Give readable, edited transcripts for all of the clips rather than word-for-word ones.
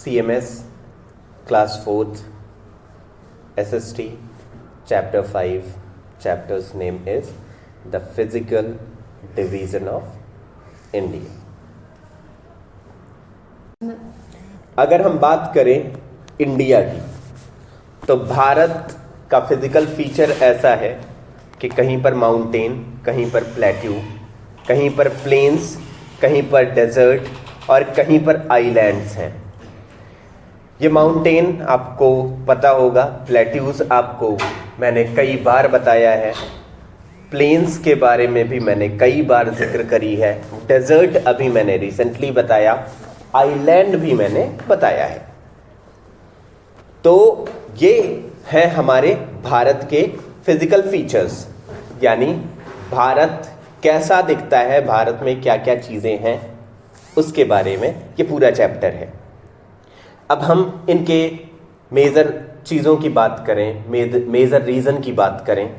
CMS Class 4th SST Chapter 5 chapter's name is The Physical Division of India। अगर हम बात करें India की तो भारत का फिजिकल फीचर ऐसा है कि कहीं पर माउंटेन, कहीं पर प्लेट्यू, कहीं पर प्लेन्स, कहीं पर डेजर्ट और कहीं पर आइलैंड्स हैं। ये माउंटेन आपको पता होगा, प्लेट्यूज आपको मैंने कई बार बताया है, प्लेन्स के बारे में भी मैंने कई बार जिक्र करी है, डेजर्ट अभी मैंने रिसेंटली बताया, आइलैंड भी मैंने बताया है। तो ये है हमारे भारत के फिजिकल फीचर्स, यानी भारत कैसा दिखता है, भारत में क्या क्या चीज़ें हैं, उसके बारे में ये पूरा चैप्टर है। अब हम इनके मेजर चीज़ों की बात करें, मेजर रीज़न की बात करें,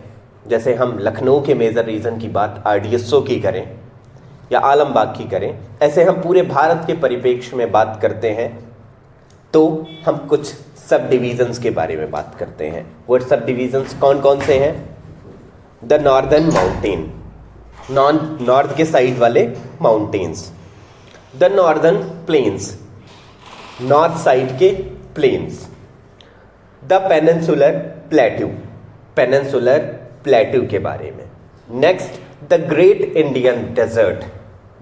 जैसे हम लखनऊ के मेजर रीज़न की बात RDSO की करें या आलमबाग की करें, ऐसे हम पूरे भारत के परिप्रेक्ष्य में बात करते हैं तो हम कुछ सब डिवीजन्स के बारे में बात करते हैं। वो सब डिवीजन्स कौन कौन से हैं? द नॉर्दर्न माउंटेन, नॉर्थ के साइड वाले mountains, the northern plains, north side के plains, the peninsular plateau, peninsular plateau के बारे में। Next the great Indian desert,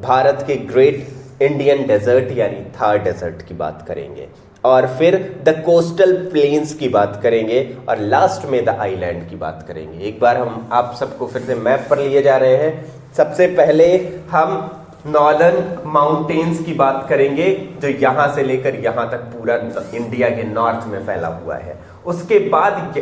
Bharat के ग्रेट इंडियन डेजर्ट यानी थार डेजर्ट की बात करेंगे, और फिर द कोस्टल प्लेन्स की बात करेंगे, और लास्ट में द आइलैंड की बात करेंगे। एक बार हम आप सबको फिर से मैप पर लिए जा रहे हैं। सबसे पहले हम नॉर्दर्न माउंटेन्स की बात करेंगे जो यहाँ से लेकर यहाँ तक पूरा इंडिया के नॉर्थ में फैला हुआ है। उसके बाद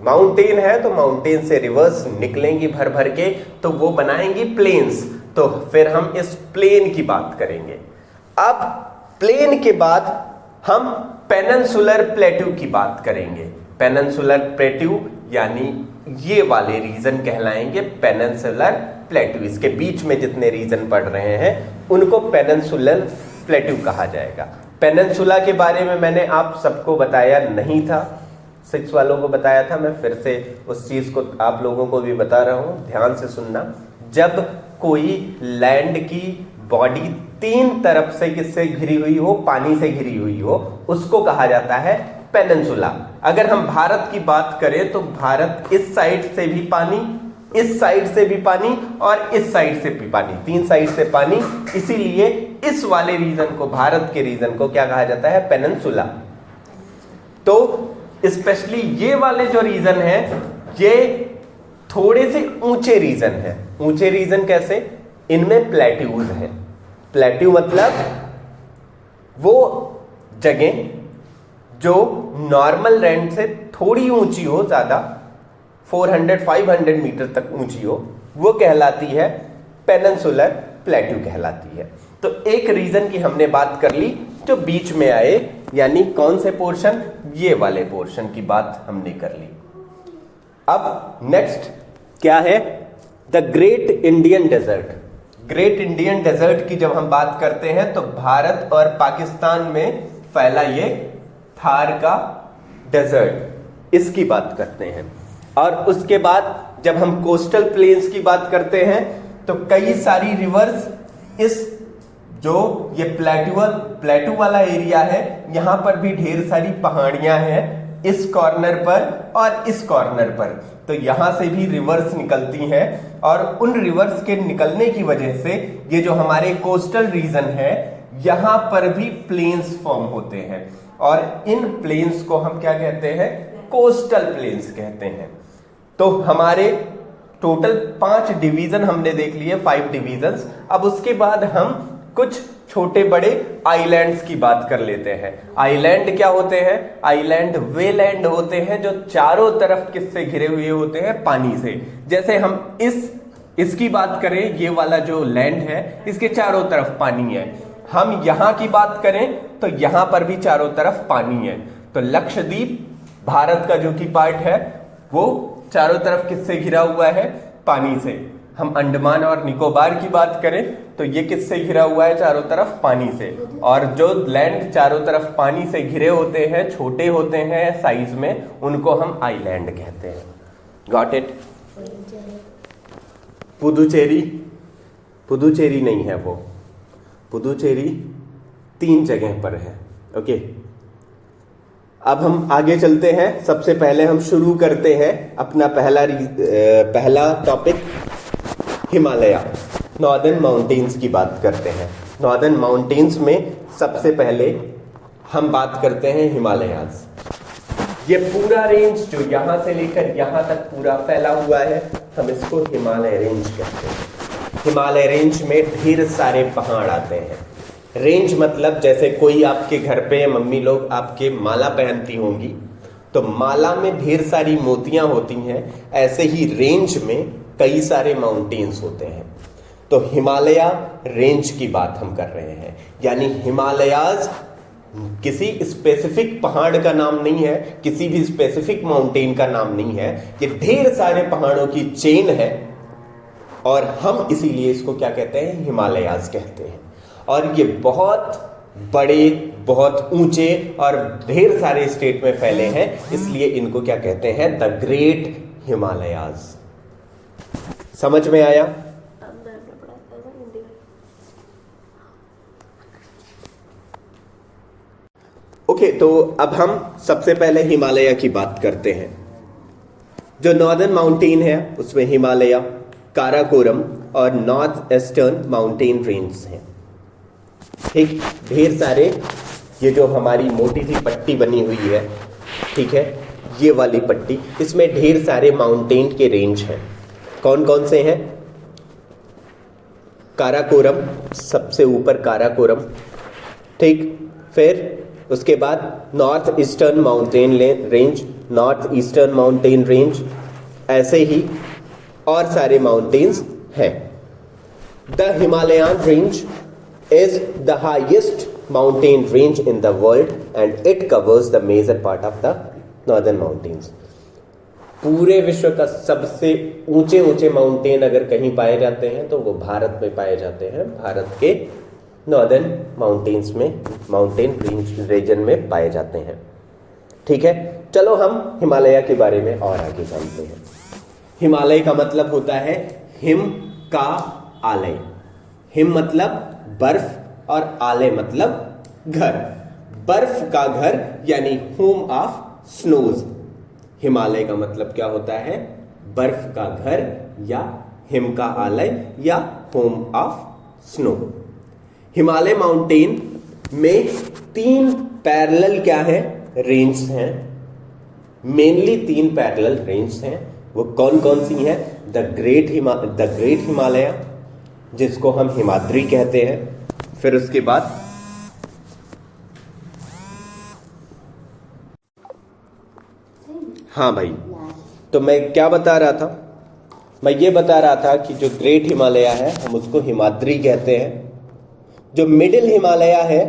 माउंटेन है तो माउंटेन से रिवर्स निकलेंगी भर भर के, तो वो बनाएंगी प्लेन्स, तो फिर हम इस प्लेन की बात करेंगे। अब प्लेन के बाद हम पेनिनसुलर प्लेट्यू की बात करेंगे। पेनिनसुलर प्लेट्यू यानी ये वाले रीजन कहलाएंगे पेनिनसुलर प्लेट्यू। इसके बीच में जितने रीजन पड़ रहे हैं उनको पेनिनसुलर प्लेट्यू कहा जाएगा। पेनिनसुला के बारे में मैंने आप सबको बताया नहीं था, 6 वालों को बताया था, मैं फिर से उस चीज को आप लोगों को भी बता रहा हूं, ध्यान से सुनना। जब कोई लैंड की बॉडी 3 तरफ से किससे घिरी हुई हो, पानी से घिरी हुई हो, उसको कहा जाता है पेनिनसुला। अगर हम भारत की बात करें तो भारत इस साइड से भी पानी, इस साइड से भी पानी और इस साइड से भी पानी, 3 साइड से पानी, इसीलिए इस वाले रीजन को, भारत के रीजन को क्या कहा जाता है? पेनिनसुला। तो स्पेशली ये वाले जो रीजन है ये थोड़े से ऊंचे रीजन है। ऊंचे रीजन कैसे? इनमें प्लेट्यूज है। प्लेट्यू मतलब वो जगह जो नॉर्मल लैंड से थोड़ी ऊंची हो, ज्यादा 400-500 मीटर तक ऊंची हो, वो कहलाती है पेनिनसुलर प्लेट्यू कहलाती है। तो एक रीजन की हमने बात कर ली जो बीच में आए, यानी कौन से पोर्शन? ये वाले पोर्शन की बात हमने कर ली। अब नेक्स्ट क्या है? The great Indian desert. Great Indian desert की जब हम बात करते हैं तो भारत और पाकिस्तान में फैला ये थार का डेजर्ट, इसकी बात करते हैं। और उसके बाद जब हम कोस्टल प्लेन्स की बात करते हैं तो कई सारी रिवर्स, इस जो ये प्लेट्यू वाला एरिया है यहाँ पर भी ढेर सारी पहाड़ियां हैं, इस कॉर्नर पर और इस कॉर्नर पर, तो यहां से भी रिवर्स निकलती हैं, और उन रिवर्स के निकलने की वजह से ये जो हमारे कोस्टल रीजन है यहां पर भी प्लेन्स फॉर्म होते हैं, और इन प्लेन्स को हम क्या कहते हैं? कोस्टल प्लेन्स कहते हैं। तो हमारे टोटल 5 डिवीजन हमने देख लिए, 5 डिवीजन्स। अब उसके बाद हम कुछ छोटे बड़े आइलैंड्स की बात कर लेते हैं। आइलैंड क्या होते हैं? आइलैंड वे लैंड होते हैं जो चारों तरफ किससे घिरे हुए होते हैं? पानी से। जैसे हम इसकी बात करें, ये वाला जो लैंड है इसके चारों तरफ पानी है। हम यहां की बात करें तो यहां पर भी चारों तरफ पानी है। तो लक्षद्वीप भारत का जो की पार्ट है वो चारों तरफ किससे घिरा हुआ है? पानी से। हम अंडमान और निकोबार की बात करें तो ये किससे घिरा हुआ है? चारों तरफ पानी से। और जो लैंड चारों तरफ पानी से घिरे होते हैं, छोटे होते हैं साइज में, उनको हम आइलैंड कहते हैं। Got it? पुदुचेरी, पुदुचेरी नहीं है वो, पुदुचेरी 3 जगह पर है। ओके, अब हम आगे चलते हैं। सबसे पहले हम शुरू करते हैं अपना पहला टॉपिक, हिमालय, नॉर्दर्न माउंटेन्स की बात करते हैं। नॉर्दर्न माउंटेन्स में सबसे पहले हम बात करते हैं हिमालयाज। ये पूरा रेंज जो यहां से लेकर यहां तक पूरा फैला हुआ है, हम इसको हिमालय रेंज कहते हैं। हिमालय रेंज में ढेर सारे पहाड़ आते हैं। रेंज मतलब जैसे कोई आपके घर पे मम्मी लोग आपके माला पहनती होंगी, तो माला में ढेर सारी मोतियां होती हैं, ऐसे ही रेंज में कई सारे माउंटेन्स होते हैं। तो हिमालय रेंज की बात हम कर रहे हैं, यानी हिमालयाज किसी स्पेसिफिक पहाड़ का नाम नहीं है, किसी भी स्पेसिफिक माउंटेन का नाम नहीं है, ये ढेर सारे पहाड़ों की चेन है और हम इसीलिए इसको क्या कहते हैं? हिमालयाज कहते हैं। और ये बहुत बड़े, बहुत ऊंचे और ढेर सारे स्टेट में फैले हैं, इसलिए इनको क्या कहते हैं? The great Himalayas. समझ में आया? ओके, तो अब हम सबसे पहले हिमालय की बात करते हैं। जो नॉर्दर्न माउंटेन है उसमें हिमालय, काराकोरम और नॉर्थ ईस्टर्न माउंटेन रेंज हैं। ठीक, ढेर सारे, ये जो हमारी मोटी सी पट्टी बनी हुई है, ठीक है, ये वाली पट्टी, इसमें ढेर सारे माउंटेन के रेंज हैं। कौन कौन से हैं? काराकोरम, सबसे ऊपर काराकोरम, ठीक। फिर उसके बाद north eastern mountain range, north eastern mountain range, ऐसे ही और सारे माउंटेन्स हैं। The Himalayan range is the highest mountain range in the world and it covers the major part of the northern mountains. पूरे विश्व का सबसे ऊंचे ऊंचे माउंटेन अगर कहीं पाए जाते हैं तो वो भारत में पाए जाते हैं। भारत के नॉर्दर्न माउंटेन्स में, माउंटेन रीजन में पाए जाते हैं। ठीक है, चलो हम हिमालय के बारे में और आगे जानते हैं। हिमालय का मतलब होता है हिम का आलय। हिम मतलब बर्फ और आलय मतलब घर। बर्फ का घर यानी होम ऑफ स्नोज। हिमालय का मतलब क्या होता है? बर्फ का घर या हिम का आलय या home of snow. Himalaya mountain में 3 पैरेलल क्या है? रेंज हैं। मेनली 3 पैरेलल रेंज हैं। वो कौन कौन सी हैं? द ग्रेट हिमालय, जिसको हम हिमाद्री कहते हैं। फिर उसके बाद हाँ भाई, तो मैं क्या बता रहा था? मैं ये बता रहा था कि जो ग्रेट हिमालय है हम उसको हिमाद्री कहते हैं। जो मिडिल हिमालय है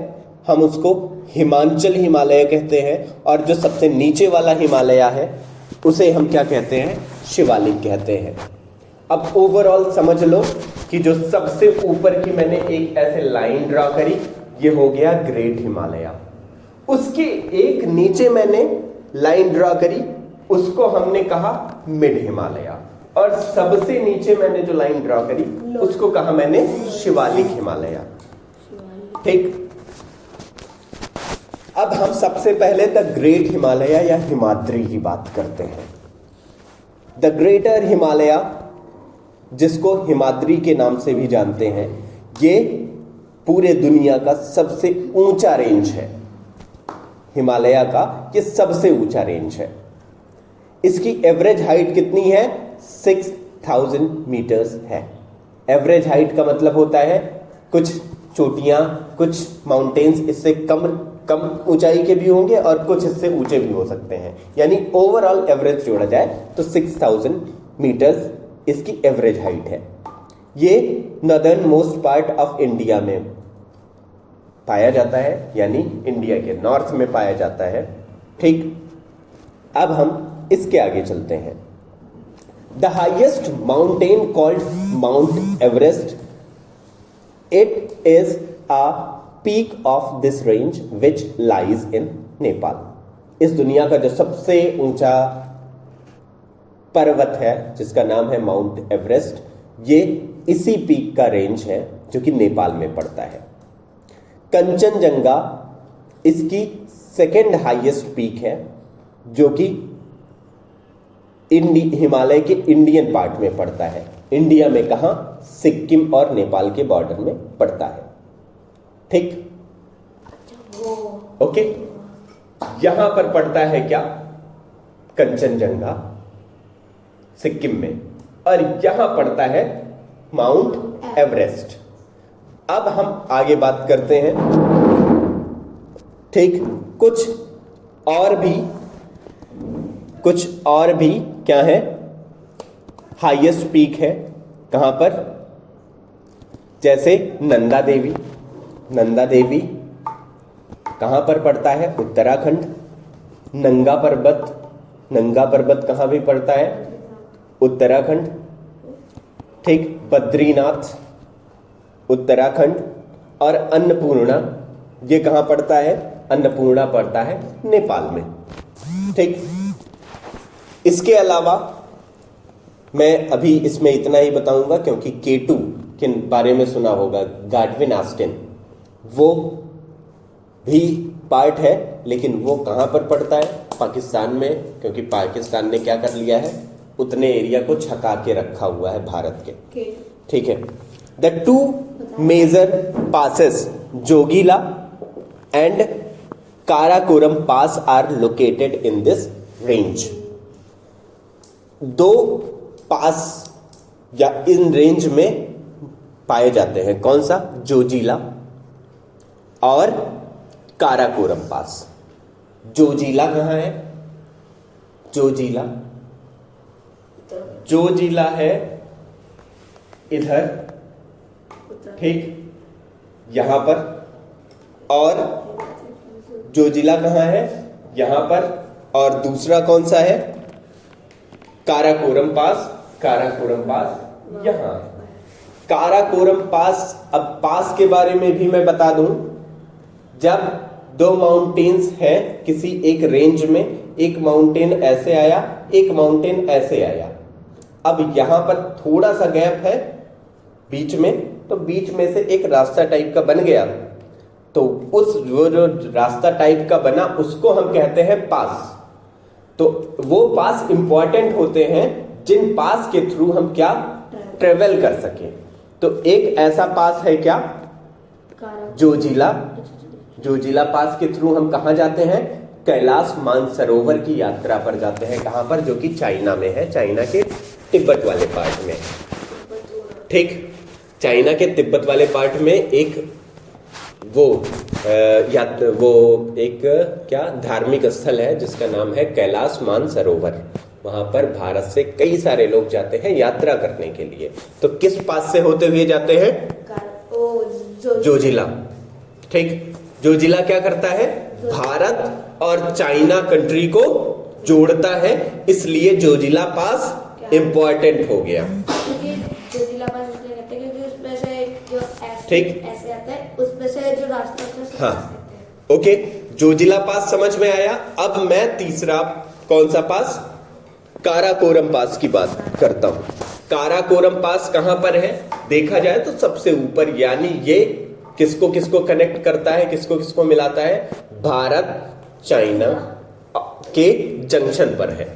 हम उसको हिमांचल हिमालय कहते हैं। और जो सबसे नीचे वाला हिमालय है उसे हम क्या कहते हैं? शिवालिक कहते हैं। अब ओवरऑल समझ लो कि जो सबसे ऊपर की मैंने एक ऐसे लाइन ड्रॉ करी, ये हो गया ग्रेट हिमालय। उसके एक नीचे मैंने लाइन ड्रॉ करी, उसको हमने कहा मिड हिमालय। और सबसे नीचे मैंने जो लाइन ड्रॉ करी उसको कहा मैंने शिवालिक हिमालय। ठीक, अब हम सबसे पहले द ग्रेट हिमालय या हिमाद्री की बात करते हैं। द ग्रेटर हिमालय, जिसको हिमाद्री के नाम से भी जानते हैं, ये पूरे दुनिया का सबसे ऊंचा रेंज है। हिमालय का ये सबसे ऊंचा रेंज है। इसकी एवरेज हाइट कितनी है? 6000 मीटर्स है। एवरेज हाइट का मतलब होता है कुछ चोटियां, कुछ माउंटेन्स इससे कम ऊंचाई के भी होंगे और कुछ इससे ऊंचे भी हो सकते हैं। यानी ओवरऑल एवरेज जोड़ा जाए तो 6000 मीटर्स इसकी एवरेज हाइट है। ये northern most part of India में पाया जाता है, यानी इंडिया के नॉर्थ में पाया जाता है। ठीक, अब हम इसके आगे चलते हैं। The highest mountain called mount Everest, it is a peak of this range which lies in Nepal. इस दुनिया का जो सबसे ऊंचा पर्वत है जिसका नाम है माउंट एवरेस्ट, ये इसी पीक का रेंज है जो कि नेपाल में पड़ता है। कंचनजंगा इसकी सेकेंड हाईएस्ट पीक है जो कि हिमालय के इंडियन पार्ट में पड़ता है। इंडिया में कहां? सिक्किम और नेपाल के बॉर्डर में पड़ता है। ठीक, ओके। यहां पर पड़ता है क्या? कंचनजंगा सिक्किम में, और यहां पड़ता है माउंट एवरेस्ट। अब हम आगे बात करते हैं। ठीक, कुछ और भी क्या है? हाईएस्ट पीक है कहां पर? जैसे नंदा देवी कहां पर पड़ता है? उत्तराखंड। नंगा पर्वत कहां भी पड़ता है? उत्तराखंड। ठीक, बद्रीनाथ उत्तराखंड। और अन्नपूर्णा ये कहां पड़ता है? अन्नपूर्णा पड़ता है नेपाल में। ठीक, इसके अलावा मैं अभी इसमें इतना ही बताऊंगा क्योंकि K2 के बारे में सुना होगा, गाडविन ऑस्टिन, वो भी पार्ट है, लेकिन वो कहां पर पड़ता है? पाकिस्तान में, क्योंकि पाकिस्तान ने क्या कर लिया है? उतने एरिया को छका के रखा हुआ है भारत के। ठीक है। The two major passes Zojila and Karakoram pass are located in this range. दो पास या इन रेंज में पाए जाते हैं। कौन सा? जोजिला और काराकोरम पास। जोजिला कहां है? जोजिला है इधर, ठीक, यहां पर। और जोजिला कहां है? यहां पर। और दूसरा कौन सा है? काराकोरम पास यहां। काराकोरम पास, अब पास के बारे में भी मैं बता दूं। जब दो माउंटेन्स है किसी एक रेंज में, एक माउंटेन ऐसे आया, एक माउंटेन ऐसे आया, अब यहां पर थोड़ा सा गैप है बीच में, तो बीच में से एक रास्ता टाइप का बन गया, तो वो जो रास्ता टाइप का बना उसको हम कहते हैं पास। तो वो पास इंपॉर्टेंट होते हैं जिन पास के थ्रू हम क्या? ट्रेवल कर सके। तो एक ऐसा पास है क्या? जोजिला पास के थ्रू हम कहां जाते हैं? कैलाश मानसरोवर की यात्रा पर जाते हैं। कहां पर? जो कि चाइना में है, चाइना के तिब्बत वाले पार्ट में। ठीक, चाइना के तिब्बत वाले पार्ट में एक क्या धार्मिक स्थल है जिसका नाम है कैलाश मानसरोवर। वहां पर भारत से कई सारे लोग जाते हैं यात्रा करने के लिए। तो किस पास से होते हुए जाते हैं? जोजिला। ठीक, जोजिला क्या करता है? भारत और चाइना कंट्री को जोड़ता है, इसलिए जोजिला पास इंपॉर्टेंट हो गया। जोजिला पास इसलिए कहते हैं क्योंकि उसमें से जो ठीक, ऐसे आता है, उसमें से जो रास्ता होता है। हाँ, ओके, जोजिला पास समझ में आया। अब मैं तीसरा कौन सा पास? काराकोरम पास की बात करता हूं। काराकोरम पास कहां पर है? देखा जाए तो सबसे ऊपर, यानी ये किसको किसको कनेक्ट करता है, किसको किसको मिलाता है? भारत चाइना के जंक्शन पर है।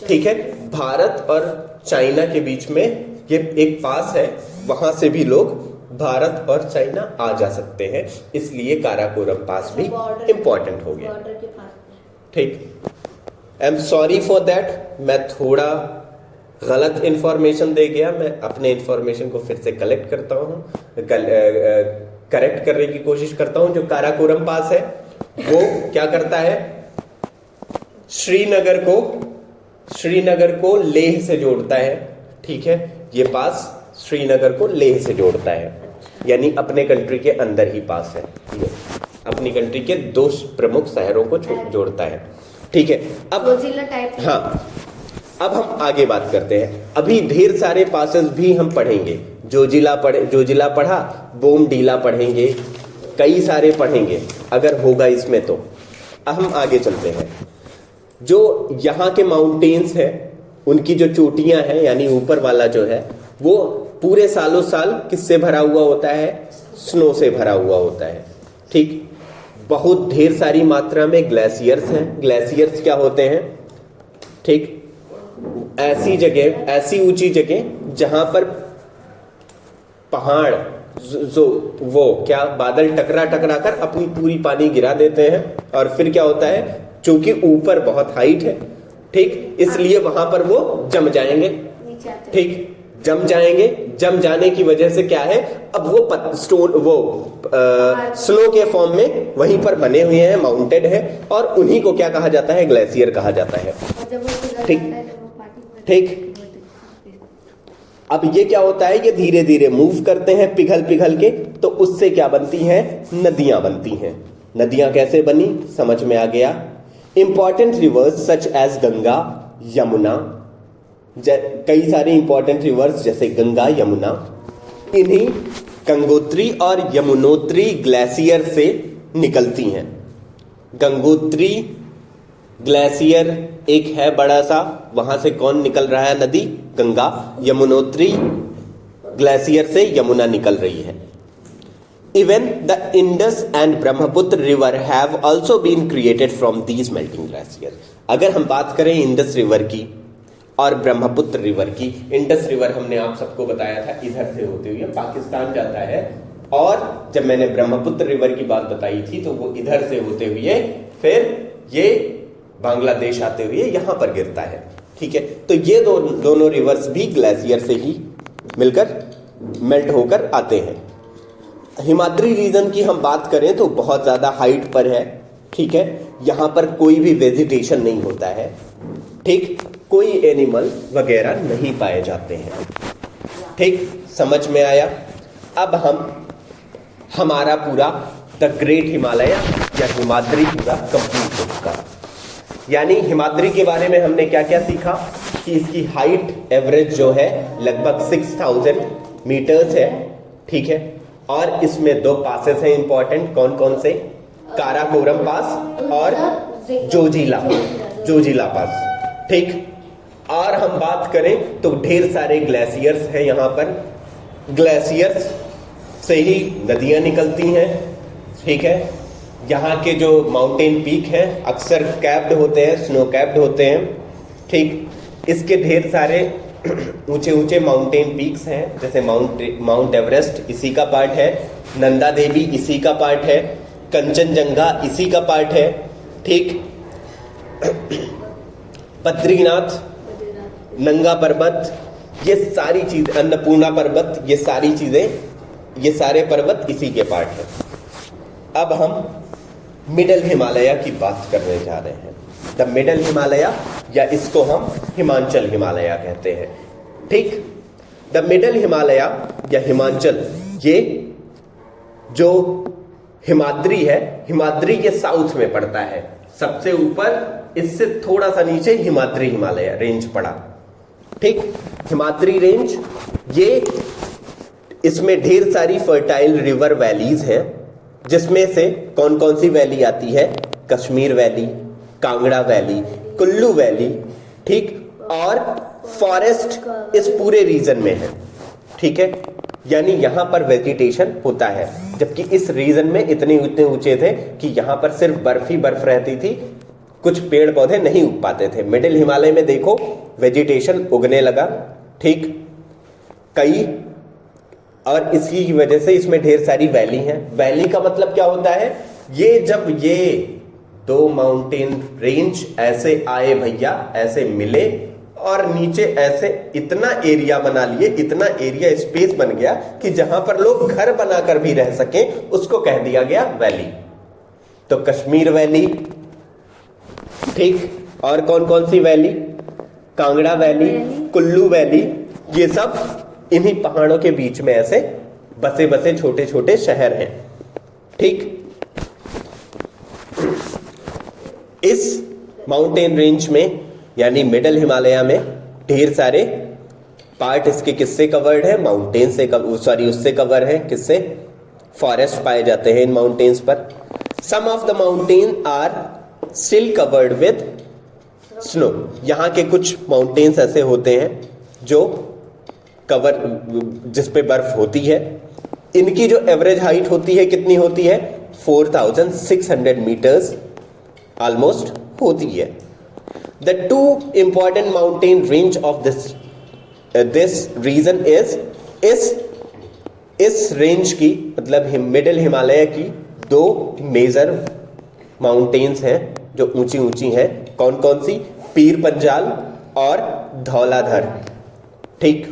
ठीक है, भारत और चाइना के बीच में ये एक पास है, वहां से भी लोग भारत और चाइना आ जा सकते हैं, इसलिए काराकोरम पास भी इंपॉर्टेंट हो गया। ठीक, I am sorry for that, मैं थोड़ा गलत इंफॉर्मेशन दे गया। मैं अपने इंफॉर्मेशन को फिर से कलेक्ट करता हूं, करेक्ट करने की कोशिश करता हूं। जो काराकोरम पास है वो क्या करता है? श्रीनगर को लेह से जोड़ता है। ठीक है, ये पास श्रीनगर को लेह से जोड़ता है, यानी अपने कंट्री के अंदर ही पास है। ये अपनी कंट्री के दो प्रमुख शहरों को जोड़ता है। ठीक है, अब टाइप। हाँ, अब हम आगे बात करते हैं। अभी ढेर सारे पासेस भी हम पढ़ेंगे, जो जिला पढ़ा, बोमडीला पढ़ेंगे, कई सारे पढ़ेंगे अगर होगा इसमें तो। अब हम आगे चलते हैं। जो यहाँ के माउंटेन्स है, उनकी जो चोटियां हैं यानी ऊपर वाला जो है, वो पूरे सालों साल किससे भरा हुआ होता है? स्नो से भरा हुआ होता है। ठीक, बहुत ढेर सारी मात्रा में ग्लेशियर्स हैं। ग्लेशियर्स क्या होते हैं? ठीक, ऐसी जगह, ऐसी ऊंची जगह जहां पर पहाड़ जो वो क्या बादल टकरा टकरा कर अपनी पूरी पानी गिरा देते हैं, और फिर क्या होता है, चूंकि ऊपर बहुत हाइट है, ठीक, इसलिए वहां पर वो जम जाएंगे। ठीक, जम जाएंगे। जम जाने की वजह से क्या है, अब वो स्नो के फॉर्म में वहीं पर बने हुए हैं, माउंटेड है, और उन्हीं को क्या कहा जाता है? ग्लेशियर कहा जाता है। ठीक ठीक, अब ये क्या होता है, ये धीरे धीरे मूव करते हैं पिघल पिघल के, तो उससे क्या बनती हैं? नदियां बनती हैं। नदियां कैसे बनी, समझ में आ गया। Important rivers such as Ganga, Yamuna, कई सारे इंपॉर्टेंट रिवर्स जैसे गंगा, यमुना, इन्हीं गंगोत्री और यमुनोत्री ग्लेशियर से निकलती हैं। गंगोत्री ग्लेशियर एक है बड़ा सा, वहां से कौन निकल रहा है? नदी गंगा। यमुनोत्री ग्लेशियर से यमुना निकल रही है। Even the Indus and Brahmaputra river have also been created from these melting glacier. अगर हम बात करें इंडस रिवर की और ब्रह्मपुत्र रिवर की, इंडस रिवर हमने आप सबको बताया था इधर से होते हुए पाकिस्तान जाता है, और जब मैंने ब्रह्मपुत्र रिवर की बात बताई थी तो वो इधर से होते हुए फिर ये बांग्लादेश आते हुए यहां पर गिरता है। ठीक है, तो ये दोनों रिवर्स भी ग्लेशियर से ही मिलकर मेल्ट होकर आते हैं। हिमाद्री रीजन की हम बात करें तो बहुत ज्यादा हाइट पर है। ठीक है, यहां पर कोई भी वेजिटेशन नहीं होता है। ठीक, कोई एनिमल वगैरह नहीं पाए जाते हैं। ठीक, समझ में आया। अब हम हमारा पूरा द ग्रेट हिमालय या हिमाद्री पूरा कंप्लीट हो चुका। यानी हिमाद्री के बारे में हमने क्या क्या सीखा कि इसकी हाइट एवरेज जो है लगभग 6000 मीटर्स है। ठीक है, और इसमें 2 पासेस हैं इंपॉर्टेंट। कौन कौन से? काराकोरम पास और जोजिला पास। ठीक, और हम बात करें तो ढेर सारे ग्लेशियर्स हैं यहाँ पर। ग्लेशियर्स से ही नदियां निकलती हैं। ठीक है, यहाँ के जो माउंटेन पीक हैं अक्सर कैप्ड होते हैं, स्नो कैप्ड होते हैं। ठीक, इसके ढेर सारे ऊंचे ऊंचे माउंटेन पीक्स हैं, जैसे माउंट एवरेस्ट इसी का पार्ट है, नंदा देवी इसी का पार्ट है, कंचनजंगा इसी का पार्ट है। ठीक, बद्रीनाथ, नंगा पर्वत, ये सारी चीज, अन्नपूर्णा पर्वत, ये सारी चीजें, ये सारे पर्वत इसी के पार्ट हैं। अब हम मिडल हिमालय की बात करने जा रहे हैं। द मिडल हिमालय, या इसको हम हिमांचल हिमालय कहते हैं। ठीक, द मिडल हिमालय या हिमांचल, ये जो हिमाद्री है, हिमाद्री के साउथ में पड़ता है। सबसे ऊपर, इससे थोड़ा सा नीचे हिमाद्री हिमालय रेंज पड़ा। ठीक, हिमाद्री रेंज, ये इसमें ढेर सारी फर्टाइल रिवर वैलीज हैं, जिसमें से कौन कौन सी वैली आती है? Kashmir valley, Kangra valley, Kullu valley. ठीक, और फॉरेस्ट इस पूरे रीजन में है। ठीक है, यानी यहां पर वेजिटेशन होता है, जबकि इस रीजन में इतने ऊंचे थे कि यहां पर सिर्फ बर्फ ही बर्फ रहती थी, कुछ पेड़ पौधे नहीं उग पाते थे। मिडिल हिमालय में देखो वेजिटेशन उगने लगा। ठीक, कई, और इसी की वजह से इसमें ढेर सारी वैली हैं। वैली का मतलब क्या होता है? ये जब ये 2 माउंटेन रेंज ऐसे आए भैया, ऐसे मिले और नीचे ऐसे इतना एरिया बना लिए, इतना एरिया स्पेस बन गया कि जहां पर लोग घर बनाकर भी रह सके, उसको कह दिया गया वैली। तो कश्मीर वैली। ठीक, और कौन कौन सी valley? Kangra valley, Kullu valley, ये सब इन्हीं पहाड़ों के बीच में ऐसे बसे बसे छोटे छोटे शहर हैं। ठीक, इस माउंटेन रेंज में यानी मिडिल हिमालय में ढेर सारे पार्ट इसके किससे कवर्ड है, माउंटेन से उससे कवर है, किससे, फॉरेस्ट पाए जाते हैं इन माउंटेन्स पर। Some of the mountain are still covered with snow, यहाँ के कुछ माउंटेन्स ऐसे होते हैं जो कवर, जिस पे बर्फ होती है। इनकी जो एवरेज हाइट होती है कितनी होती है, 4600 मीटर्स ऑलमोस्ट होती है। The two important mountain range of this region इस रेंज की, मतलब मिडिल हिमालय की दो मेजर माउंटेन्स हैं जो ऊंची ऊंची हैं। कौन कौन सी, पीर पंजाल और धौलाधर। ठीक,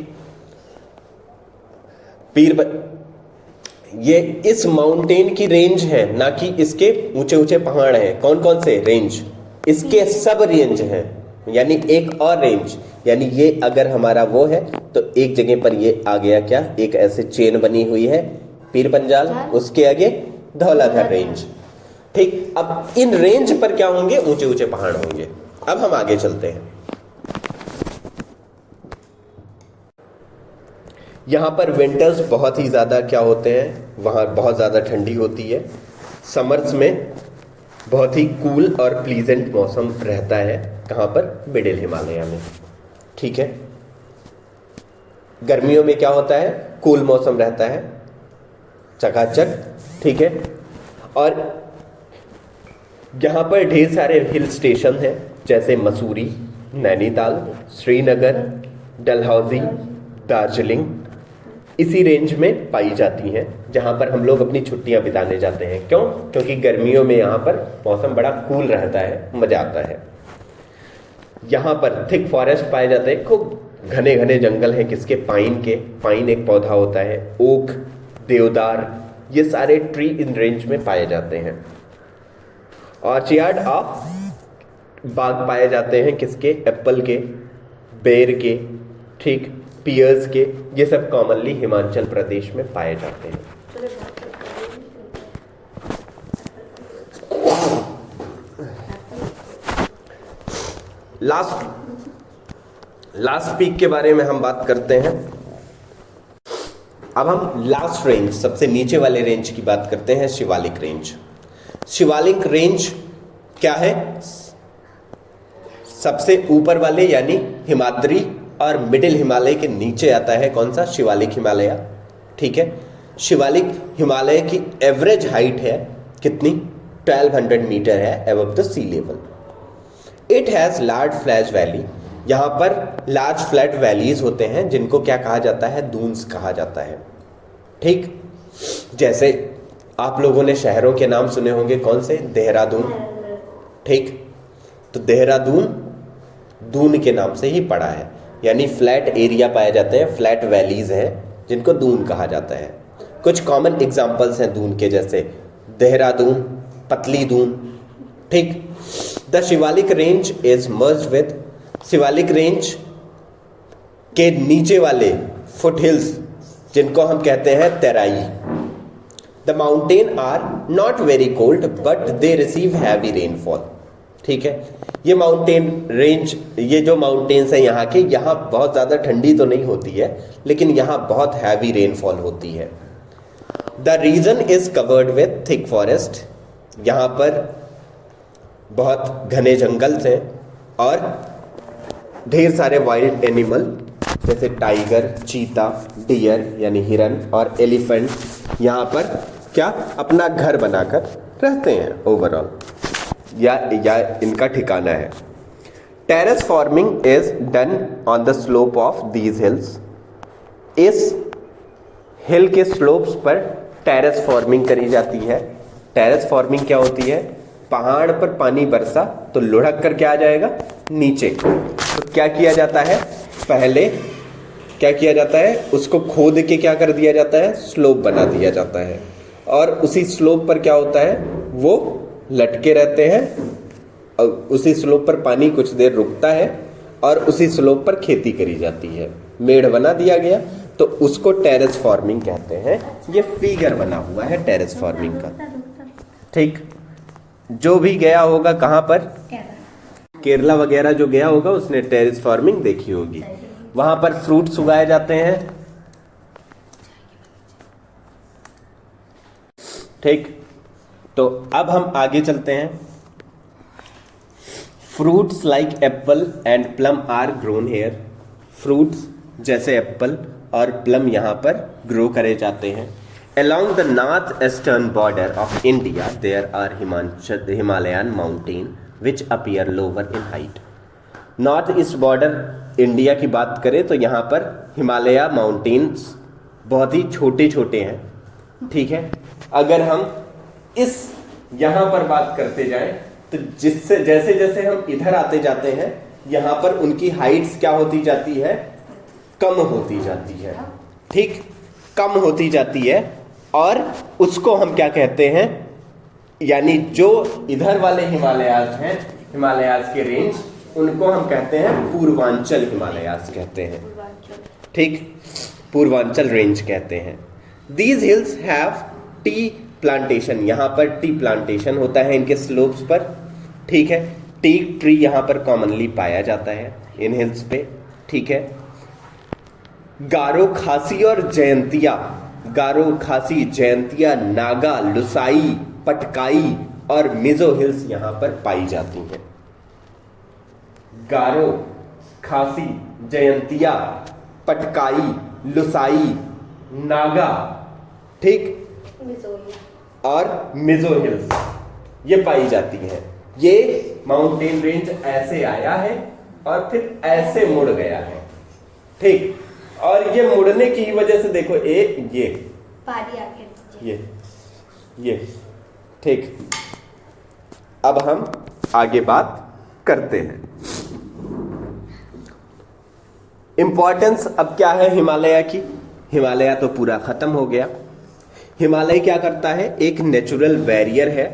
ये इस माउंटेन की रेंज है, ना कि इसके ऊंचे ऊंचे पहाड़ हैं। कौन कौन से रेंज, इसके सब रेंज हैं, यानी एक और रेंज, यानी ये अगर हमारा वो है तो एक जगह पर ये आ गया क्या, एक ऐसे चेन बनी हुई है पीर पंजाल, उसके आगे धौलाधर रेंज। ठीक, अब इन रेंज पर क्या होंगे, ऊंचे ऊंचे पहाड़ होंगे। अब हम आगे चलते हैं। यहां पर विंटर्स बहुत ही ज्यादा क्या होते हैं, वहां बहुत ज्यादा ठंडी होती है। समर्स में बहुत ही कूल और प्लीजेंट मौसम रहता है। कहां पर, मिडिल हिमालय में। ठीक है, गर्मियों में क्या होता है, कूल मौसम रहता है, चकाचक। ठीक है, और यहां पर ढेर सारे हिल स्टेशन हैं, जैसे मसूरी, नैनीताल, श्रीनगर, डलहौजी, दार्जिलिंग इसी रेंज में पाई जाती हैं, जहां पर हम लोग अपनी छुट्टियां बिताने जाते हैं। क्यों, क्योंकि गर्मियों में यहां पर मौसम बड़ा कूल रहता है, मजा आता है। यहां पर थिक फॉरेस्ट पाए जाते हैं, खूब घने घने जंगल हैं किसके, पाइन के। पाइन एक पौधा होता है, ओक, देवदार, ये सारे ट्री इन रेंज में पाए जाते हैं। ऑर्चियार्ड ऑफ बाग पाए जाते हैं किसके, एप्पल के, बेर के, ठीक, पियर्स के, ये सब कॉमनली हिमाचल प्रदेश में पाए जाते हैं। लास्ट पीक के बारे में हम बात करते हैं। अब हम लास्ट रेंज, सबसे नीचे वाले रेंज की बात करते हैं, शिवालिक रेंज। शिवालिक रेंज क्या है, सबसे ऊपर वाले यानी हिमाद्री और मिडिल हिमालय के नीचे आता है कौन सा, शिवालिक हिमालय। ठीक है, शिवालिक हिमालय की एवरेज हाइट है कितनी, 1200 मीटर है above the sea level. It has large flat valley, यहां पर लार्ज फ्लैट वैलीज होते हैं जिनको क्या कहा जाता है, दून्स कहा जाता है। ठीक, जैसे आप लोगों ने शहरों के नाम सुने होंगे, कौन से, देहरादून। ठीक, तो देहरादून दून के नाम से ही पड़ा है, यानी फ्लैट एरिया पाए जाते हैं, फ्लैट वैलीज हैं जिनको दून कहा जाता है। कुछ कॉमन एग्जांपल्स हैं दून के, जैसे देहरादून, पतली दून। ठीक, the Shivalik range is merged with, Shivalik range के नीचे वाले फुट हिल्स जिनको हम कहते हैं Terai. The mountain are not very cold but they receive heavy rainfall. ठीक है, ये माउंटेन रेंज, ये जो माउंटेन्स हैं यहाँ के, यहाँ बहुत ज़्यादा ठंडी तो नहीं होती है, लेकिन यहाँ बहुत हैवी रेनफॉल होती है। The region is covered with thick forest, यहाँ पर बहुत घने जंगल हैं और ढेर सारे वाइल्ड एनिमल जैसे टाइगर, चीता, डियर यानी हिरन और एलिफेंट यहाँ पर क्या अपना घर बनाकर रहते हैं ओवरऑल, या इनका ठिकाना है। Terrace forming is done on the slope of these hills, इस हिल के स्लोप्स पर टेरेस फॉर्मिंग करी जाती है। टेरेस फॉर्मिंग क्या होती है, पहाड़ पर पानी बरसा तो लुढ़क कर क्या आ जाएगा नीचे, तो क्या किया जाता है, पहले क्या किया जाता है, उसको खोद के क्या कर दिया जाता है, स्लोप बना दिया जाता है, और उसी स्लोप पर क्या होता है, वो लटके रहते हैं, और उसी स्लोप पर पानी कुछ देर रुकता है और उसी स्लोप पर खेती करी जाती है। मेड़ बना दिया गया तो उसको टेरेस फार्मिंग कहते हैं। ये फिगर बना हुआ है टेरेस फार्मिंग का। ठीक, जो भी गया होगा कहां पर, केरला वगैरह जो गया होगा उसने टेरेस फार्मिंग देखी होगी। वहां पर फ्रूट्स उगाए जाते हैं, ठीक। तो अब हम आगे चलते हैं। Fruits like apple and plum are grown here. Fruits जैसे एप्पल और प्लम यहाँ पर ग्रो करे जाते हैं। Along the north-eastern border of India, there are Himalayan mountain which appear lower in height. North east border India की बात करें तो यहाँ पर हिमालय माउंटेन्स बहुत ही छोटे छोटे हैं, ठीक है। अगर हम इस यहाँ पर बात करते जाएं तो जिससे जैसे जैसे हम इधर आते जाते हैं यहाँ पर उनकी हाइट्स क्या होती जाती है, कम होती जाती है, ठीक, कम होती जाती है। और उसको हम क्या कहते हैं, यानी जो इधर वाले हिमालयाज हैं, हिमालयाज के रेंज, उनको हम कहते हैं पूर्वांचल हिमालयाज कहते हैं, ठीक, पूर्वांचल रेंज कहते हैं। These hills have tea plantation, यहाँ पर टी प्लांटेशन होता है इनके स्लोप्स पर, ठीक है। टी ट्री यहाँ पर कॉमनली पाया जाता है इन हिल्स पे, ठीक है। गारो, खासी और जयंतिया, गारो, खासी, जयंतिया, नागा, लुसाई, पटकाई और मिजो हिल्स यहां पर पाई जाती हैं। गारो, खासी, जयंतिया, पटकाई, लुसाई, नागा, ठीक, और मिजो हिल्स ये पाई जाती हैं। ये माउंटेन रेंज ऐसे आया है और फिर ऐसे मुड़ गया है, ठीक। और ये मुड़ने की वजह से देखो ये पहाड़ी आगे ये ठीक। अब हम आगे बात करते हैं। इंपॉर्टेंस अब क्या है हिमालय की। हिमालय तो पूरा खत्म हो गया। हिमालय क्या करता है, एक नेचुरल बैरियर है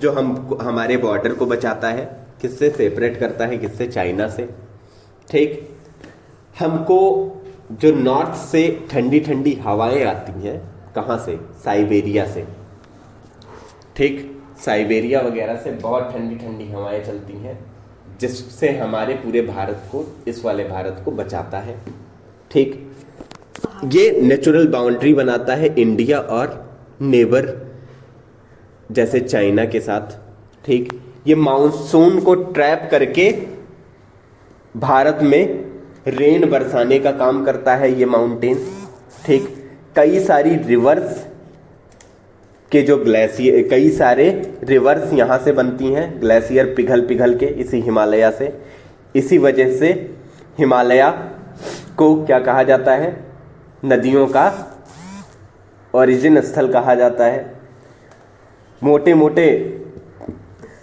जो हमारे बॉर्डर को बचाता है। किससे सेपरेट करता है, किससे, चाइना से, ठीक। हमको जो नॉर्थ से ठंडी ठंडी हवाएं आती हैं, कहाँ से, साइबेरिया से, ठीक। साइबेरिया वगैरह से बहुत ठंडी ठंडी हवाएं चलती हैं जिससे हमारे पूरे भारत को, इस वाले भारत को बचाता है, ठीक। ये नेचुरल बाउंड्री बनाता है इंडिया और नेबर जैसे चाइना के साथ, ठीक। ये मानसून को ट्रैप करके भारत में रेन बरसाने का काम करता है ये माउंटेन, ठीक। कई सारी रिवर्स के जो ग्लेशियर, कई सारे रिवर्स यहाँ से बनती हैं, ग्लेशियर पिघल पिघल के इसी हिमालय से। इसी वजह से हिमालय को क्या कहा जाता है, नदियों का ओरिजिन स्थल कहा जाता है। मोटे मोटे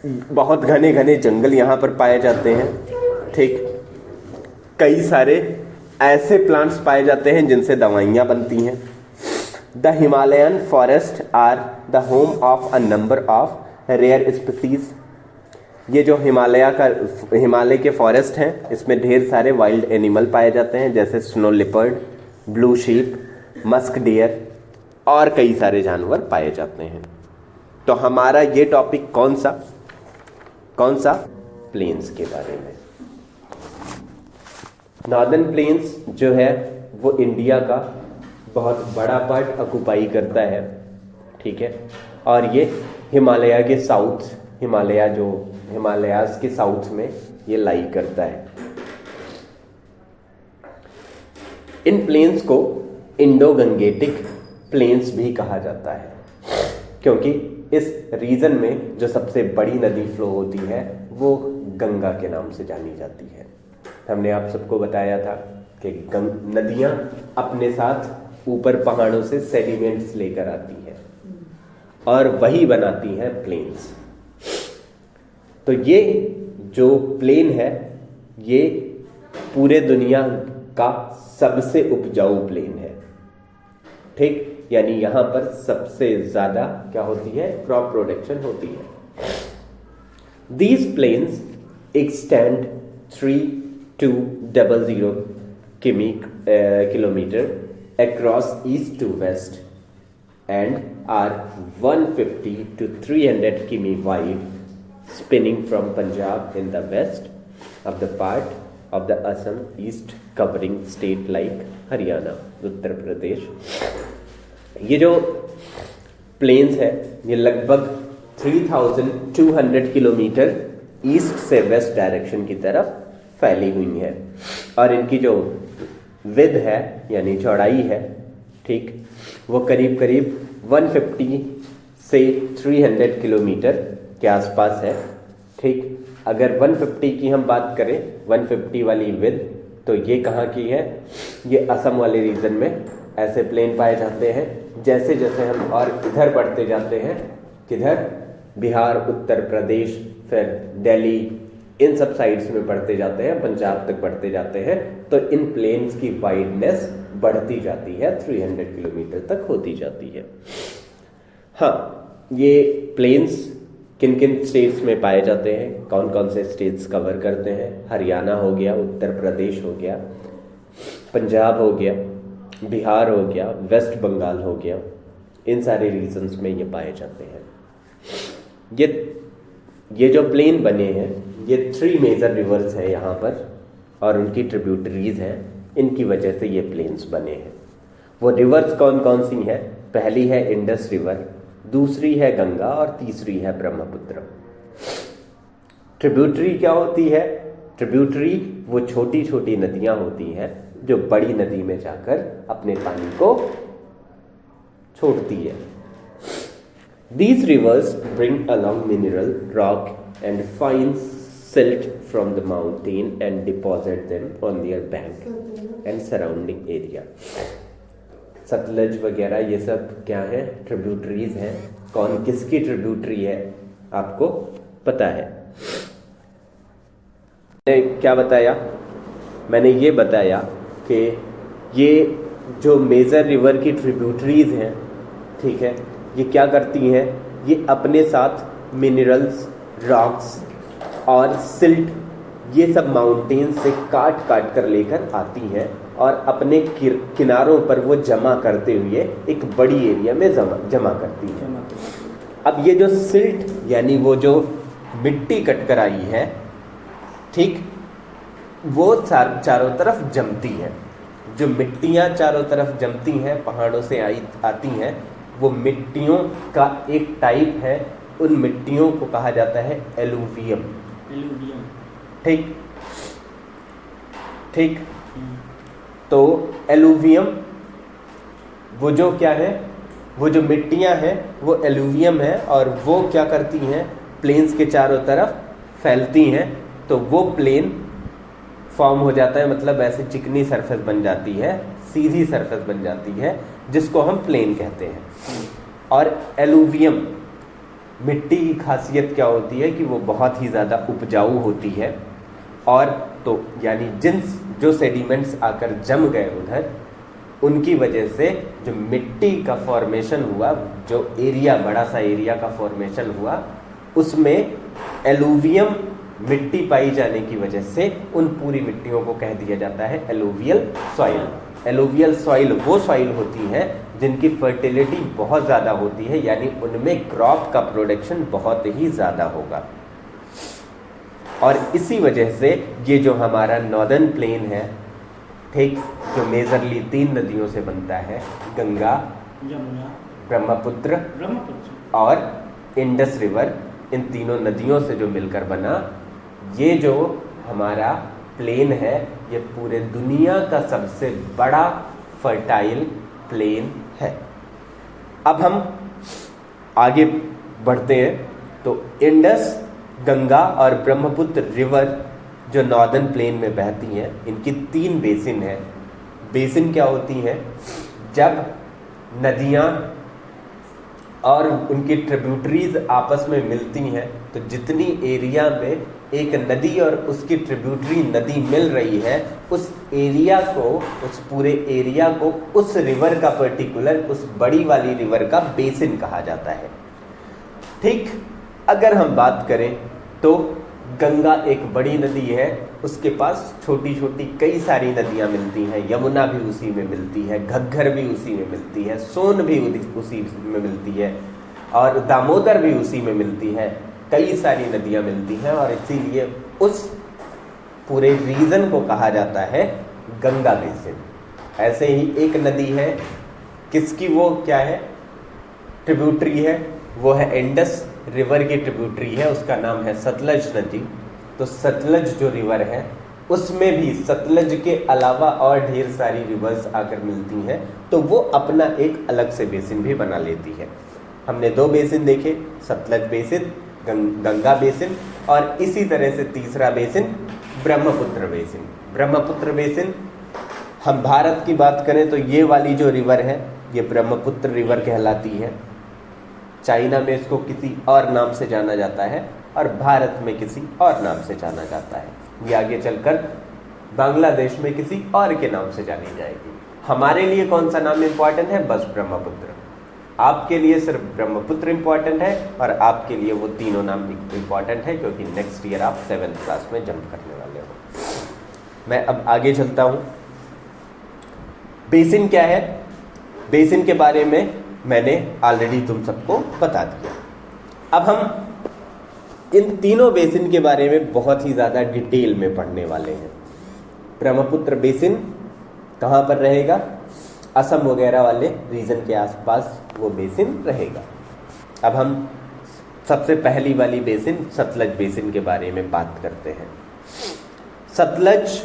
बहुत घने घने जंगल यहाँ पर पाए जाते हैं, ठीक। कई सारे ऐसे प्लांट्स पाए जाते हैं जिनसे दवाइयाँ बनती हैं। The Himalayan forest are the home of a number of rare species. ये जो हिमालय के फॉरेस्ट हैं, इसमें ढेर सारे वाइल्ड एनिमल पाए जाते हैं जैसे snow leopard, blue sheep, musk deer और कई सारे जानवर पाए जाते हैं। तो हमारा ये टॉपिक कौन सा, प्लेन्स के बारे में। नॉर्दर्न प्लेन्स जो है वो इंडिया का बहुत बड़ा पार्ट ऑक्युपाई करता है, ठीक है। और ये हिमालय के साउथ, हिमालयाज के साउथ में ये लाई करता है। इन प्लेन्स को इंडो गंगेटिक प्लेन्स भी कहा जाता है क्योंकि इस रीजन में जो सबसे बड़ी नदी फ्लो होती है वो गंगा के नाम से जानी जाती है। हमने आप सबको बताया था कि नदियाँ अपने साथ ऊपर पहाड़ों से सेडिमेंट्स लेकर आती हैं और वही बनाती हैं प्लेन्स। तो ये जो प्लेन है ये पूरे दुनिया का सबसे उपजाऊ प्लेन है, ठीक। यानी यहाँ पर सबसे ज्यादा क्या होती है, क्रॉप प्रोडक्शन होती है। These plains extend 3200 kilometer across east to west and are 150 to 300 km wide, spinning from Punjab in the west of the part of the Assam east covering state like Haryana, Uttar Pradesh. ये जो plains है ये लगभग 3200 kilometre east से west direction की तरफ फैली हुई है और इनकी जो विड्थ है यानी चौड़ाई है, ठीक, वो करीब करीब 150 से 300 किलोमीटर के आसपास है, ठीक। अगर 150 की हम बात करें, 150 वाली विड्थ, तो ये कहाँ की है? ये असम वाले रीजन में ऐसे प्लेन पाए जाते हैं। जैसे जैसे हम और इधर बढ़ते जाते हैं, किधर, बिहार, उत्तर प्रदेश, फिर दिल्ली, इन सब साइड्स में बढ़ते जाते हैं, पंजाब तक बढ़ते जाते हैं, तो इन प्लेन्स की वाइडनेस बढ़ती जाती है, 300 किलोमीटर तक होती जाती है। हाँ, ये प्लेन्स किन किन स्टेट्स में पाए जाते हैं, कौन कौन से स्टेट्स कवर करते हैं? हरियाणा हो गया, उत्तर प्रदेश हो गया, पंजाब हो गया, बिहार हो गया, वेस्ट बंगाल हो गया, इन सारे रीजन्स में ये पाए जाते हैं। ये जो प्लेन बने हैं ये 3 मेजर रिवर्स हैं यहाँ पर और उनकी ट्रिब्यूटरीज हैं, इनकी वजह से ये प्लेन्स बने हैं। वो रिवर्स कौन कौन सी हैं? पहली है इंडस रिवर, दूसरी है गंगा और तीसरी है ब्रह्मपुत्र। ट्रिब्यूटरी क्या होती है? ट्रिब्यूटरी वो छोटी छोटी नदियां होती हैं जो बड़ी नदी में जाकर अपने पानी को छोड़ती है। These rivers bring along mineral, rock and fine silt from the mountain and deposit them on their bank and surrounding area. Sutlej वगैरह ये सब क्या है? ट्रिब्यूटरीज हैं। कौन किसकी ट्रिब्यूटरी है आपको पता है? मैंने क्या बताया? मैंने ये बताया कि ये जो मेजर रिवर की ट्रिब्यूटरीज हैं, ठीक है, ये क्या करती हैं? ये अपने साथ मिनरल्स, रॉक्स और सिल्ट ये सब माउंटेन से काट काट कर लेकर आती हैं और अपने किनारों पर वो जमा करते हुए एक बड़ी एरिया में जमा करती हैं। अब ये जो सिल्ट यानी वो जो मिट्टी कट कर आई है, ठीक, वो चारों तरफ जमती है। जो मिट्टियाँ चारों तरफ जमती हैं, पहाड़ों से आती हैं, वो मिट्टियों का एक टाइप है। उन मिट्टियों को कहा जाता है एलुवियम। ठीक ठीक। तो एलुवियम वो जो क्या है, वो जो मिट्टियां हैं वो एलुवियम है और वो क्या करती हैं? प्लेन्स के चारों तरफ फैलती हैं, तो वो प्लेन फॉर्म हो जाता है, मतलब ऐसे चिकनी सरफेस बन जाती है, सीधी सरफेस बन जाती है, जिसको हम प्लेन कहते हैं। और एलुवियम मिट्टी की खासियत क्या होती है कि वो बहुत ही ज़्यादा उपजाऊ होती है, और तो यानी जो सेडिमेंट्स आकर जम गए उधर, उनकी वजह से जो मिट्टी का फॉर्मेशन हुआ, जो एरिया, बड़ा सा एरिया का फॉर्मेशन हुआ, उसमें एलुवियम मिट्टी पाई जाने की वजह से उन पूरी मिट्टियों को कह दिया जाता है एलुवियल सॉइल। एलुवियल सॉइल वो सॉइल होती है जिनकी फर्टिलिटी बहुत ज़्यादा होती है, यानी उनमें क्रॉप का प्रोडक्शन बहुत ही ज़्यादा होगा। और इसी वजह से ये जो हमारा नॉर्दर्न प्लेन है, ठीक, जो मेजरली 3 नदियों से बनता है, गंगा, यमुना, ब्रह्मपुत्र और इंडस रिवर, इन तीनों नदियों से जो मिलकर बना, ये जो हमारा प्लेन है, ये पूरे दुनिया का सबसे बड़ा फर्टाइल प्लेन है। अब हम आगे बढ़ते हैं, तो इंडस, गंगा और ब्रह्मपुत्र रिवर जो नॉर्दर्न प्लेन में बहती हैं, इनकी 3 बेसिन हैं। बेसिन क्या होती हैं? जब नदियाँ और उनकी ट्रिब्यूटरीज आपस में मिलती हैं, तो जितनी एरिया में एक नदी और उसकी ट्रिब्यूटरी नदी मिल रही है, उस एरिया को, उस पूरे एरिया को उस रिवर का पर्टिकुलर, उस बड़ी वाली रिवर का बेसिन कहा जाता है। ठीक। अगर हम बात करें तो गंगा एक बड़ी नदी है, उसके पास छोटी छोटी कई सारी नदियां मिलती हैं। यमुना भी उसी में मिलती है, घग्गर भी उसी में मिलती है, सोन भी उसी में मिलती है, और दामोदर भी उसी में मिलती है। कई सारी नदियां मिलती हैं और इसीलिए उस पूरे रीजन को कहा जाता है गंगा बेसिन। ऐसे ही एक नदी है, किसकी वो क्या है, ट्रिब्यूटरी है, वो है इंडस रिवर की ट्रिब्यूटरी है, उसका नाम है सतलज नदी। तो सतलज जो रिवर है उसमें भी सतलज के अलावा और ढेर सारी रिवर्स आकर मिलती हैं, तो वो अपना एक अलग से बेसिन भी बना लेती है। हमने दो बेसिन देखे, सतलज बेसिन, गंगा बेसिन, और इसी तरह से तीसरा basin Brahmaputra basin. Brahmaputra basin, हम भारत की बात करें तो ये वाली जो रिवर है ये ब्रह्मपुत्र रिवर कहलाती है। चाइना में इसको किसी और नाम से जाना जाता है और भारत में किसी और नाम से जाना जाता है। ये आगे चलकर बांग्लादेश में किसी और के नाम से जानी जाएगी। हमारे लिए कौन सा नाम इंपॉर्टेंट है, बस ब्रह्मपुत्र। आपके लिए सिर्फ ब्रह्मपुत्र इंपॉर्टेंट है और आपके लिए वो तीनों नाम इंपॉर्टेंट है, क्योंकि नेक्स्ट ईयर आप 7th क्लास में जंप करने वाले हो। मैं अब आगे चलता हूँ। बेसिन क्या है, बेसिन के बारे में मैंने ऑलरेडी तुम सबको बता दिया। अब हम इन तीनों बेसिन के बारे में बहुत ही ज़्यादा डिटेल में पढ़ने वाले हैं। ब्रह्मपुत्र बेसिन कहाँ पर रहेगा, असम वगैरह वाले रीजन के आसपास वो बेसिन रहेगा। अब हम सबसे पहली वाली बेसिन सतलज बेसिन के बारे में बात करते हैं। सतलज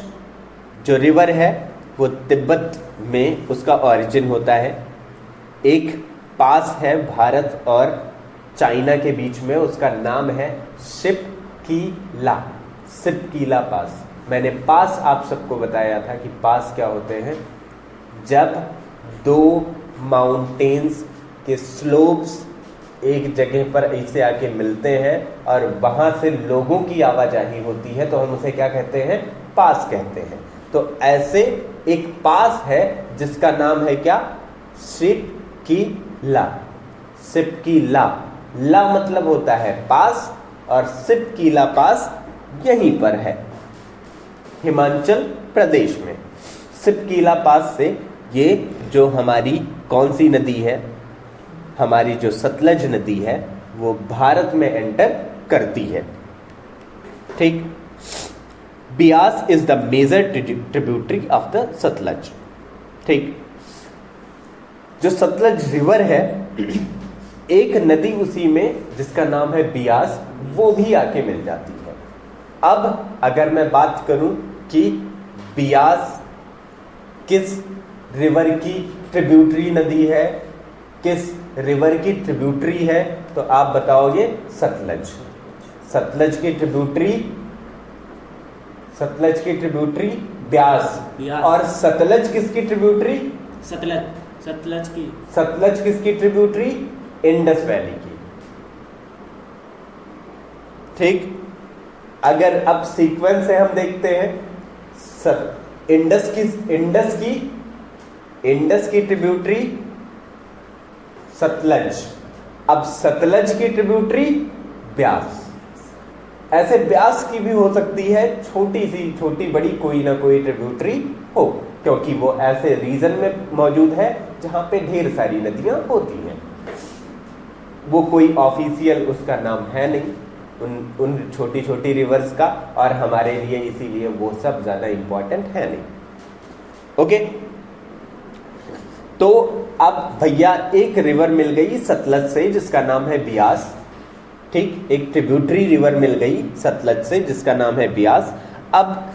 जो रिवर है वो तिब्बत में उसका ओरिजिन होता है। एक पास है भारत और चाइना के बीच में, उसका नाम है शिपकीला, शिपकीला पास। मैंने पास आप सबको बताया था कि पास क्या होते हैं, जब दो माउंटेन्स के स्लोप्स एक जगह पर ऐसे आके मिलते हैं और वहां से लोगों की आवाजाही होती है तो हम उसे क्या कहते हैं, पास कहते हैं। तो ऐसे एक पास है जिसका नाम है क्या, शिपकीला। शिपकीला, ला मतलब होता है पास, और शिपकीला पास यहीं पर है हिमाचल प्रदेश में। शिपकीला पास से ये जो हमारी कौन सी नदी है, हमारी जो सतलज नदी है वो भारत में एंटर करती है। ठीक, Beas is the major tributary of the Sutlej. ठीक, जो सतलज रिवर है एक नदी उसी में जिसका नाम है बियास, वो भी आके मिल जाती है। अब अगर मैं बात करूं कि बियास किस रिवर की ट्रिब्यूटरी नदी है, किस रिवर की ट्रिब्यूटरी है, तो आप बताओगे सतलज। सतलज की ट्रिब्यूटरी, सतलज की ट्रिब्यूटरी ब्यास। और सतलज किसकी ट्रिब्यूटरी, सतलज किसकी ट्रिब्यूटरी, इंडस वैली की। ठीक, अगर अब सीक्वेंस से हम देखते हैं, इंडस की ट्रिब्यूटरी सतलज, अब सतलज की ट्रिब्यूटरी ब्यास। ऐसे ब्यास की भी हो सकती है छोटी सी, छोटी बड़ी कोई ना कोई ट्रिब्यूटरी हो, क्योंकि वो ऐसे रीजन में मौजूद है जहां पे ढेर सारी नदियां होती हैं। वो कोई ऑफिशियल उसका नाम है नहीं उन छोटी छोटी रिवर्स का, और हमारे लिए इसीलिए वो सब ज्यादा इंपॉर्टेंट है नहीं। ओके, तो अब भैया एक रिवर मिल गई सतलज से जिसका नाम है बियास। ठीक, एक ट्रिब्यूटरी रिवर मिल गई सतलज से जिसका नाम है बियास। अब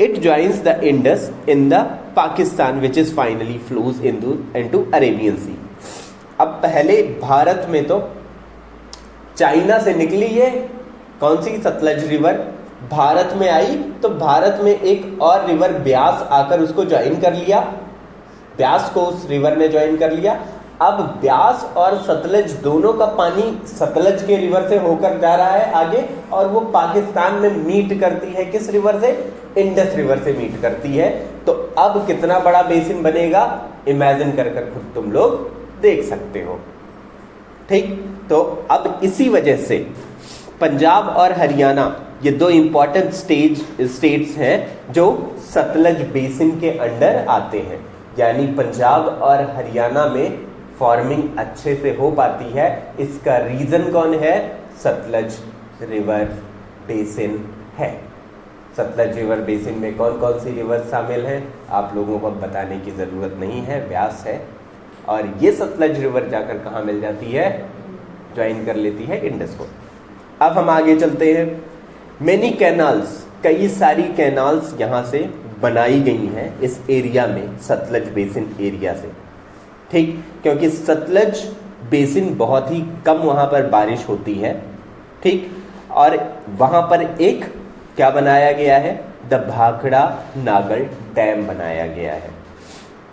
it joins the Indus in the Pakistan which is finally flows into Arabian sea. अब पहले भारत में तो चाइना से निकली है कौन सी, सतलज रिवर, भारत में आई तो भारत में एक और रिवर ब्यास आकर उसको ज्वाइन कर लिया, ब्यास को उस रिवर ने ज्वाइन कर लिया। अब ब्यास और सतलज दोनों का पानी सतलज के रिवर से होकर जा रहा है आगे, और वो पाकिस्तान में मीट करती है किस रिवर से, इंडस रिवर से मीट करती है। तो अब कितना बड़ा बेसिन बनेगा, इमेजिन कर खुद तुम लोग देख सकते हो। ठीक, तो अब इसी वजह से पंजाब और हरियाणा ये दो इंपॉर्टेंट स्टेट्स हैं जो सतलज बेसिन के अंडर आते हैं। यानी पंजाब और हरियाणा में फार्मिंग अच्छे से हो पाती है, इसका रीजन कौन है, सतलज रिवर बेसिन है। सतलज रिवर बेसिन में कौन कौन सी रिवर शामिल हैं आप लोगों को बताने की ज़रूरत नहीं है, व्यास है। और ये सतलज रिवर जाकर कहाँ मिल जाती है, ज्वाइन कर लेती है इंडस को। अब हम आगे चलते हैं। मेनी कैनाल्स, कई सारी कैनाल्स यहाँ से बनाई गई हैं इस एरिया में, सतलज बेसिन एरिया से, ठीक, क्योंकि सतलज बेसिन बहुत ही कम वहाँ पर बारिश होती है, ठीक, और वहाँ पर एक क्या बनाया गया है, द भाखड़ा नागल डैम बनाया गया है,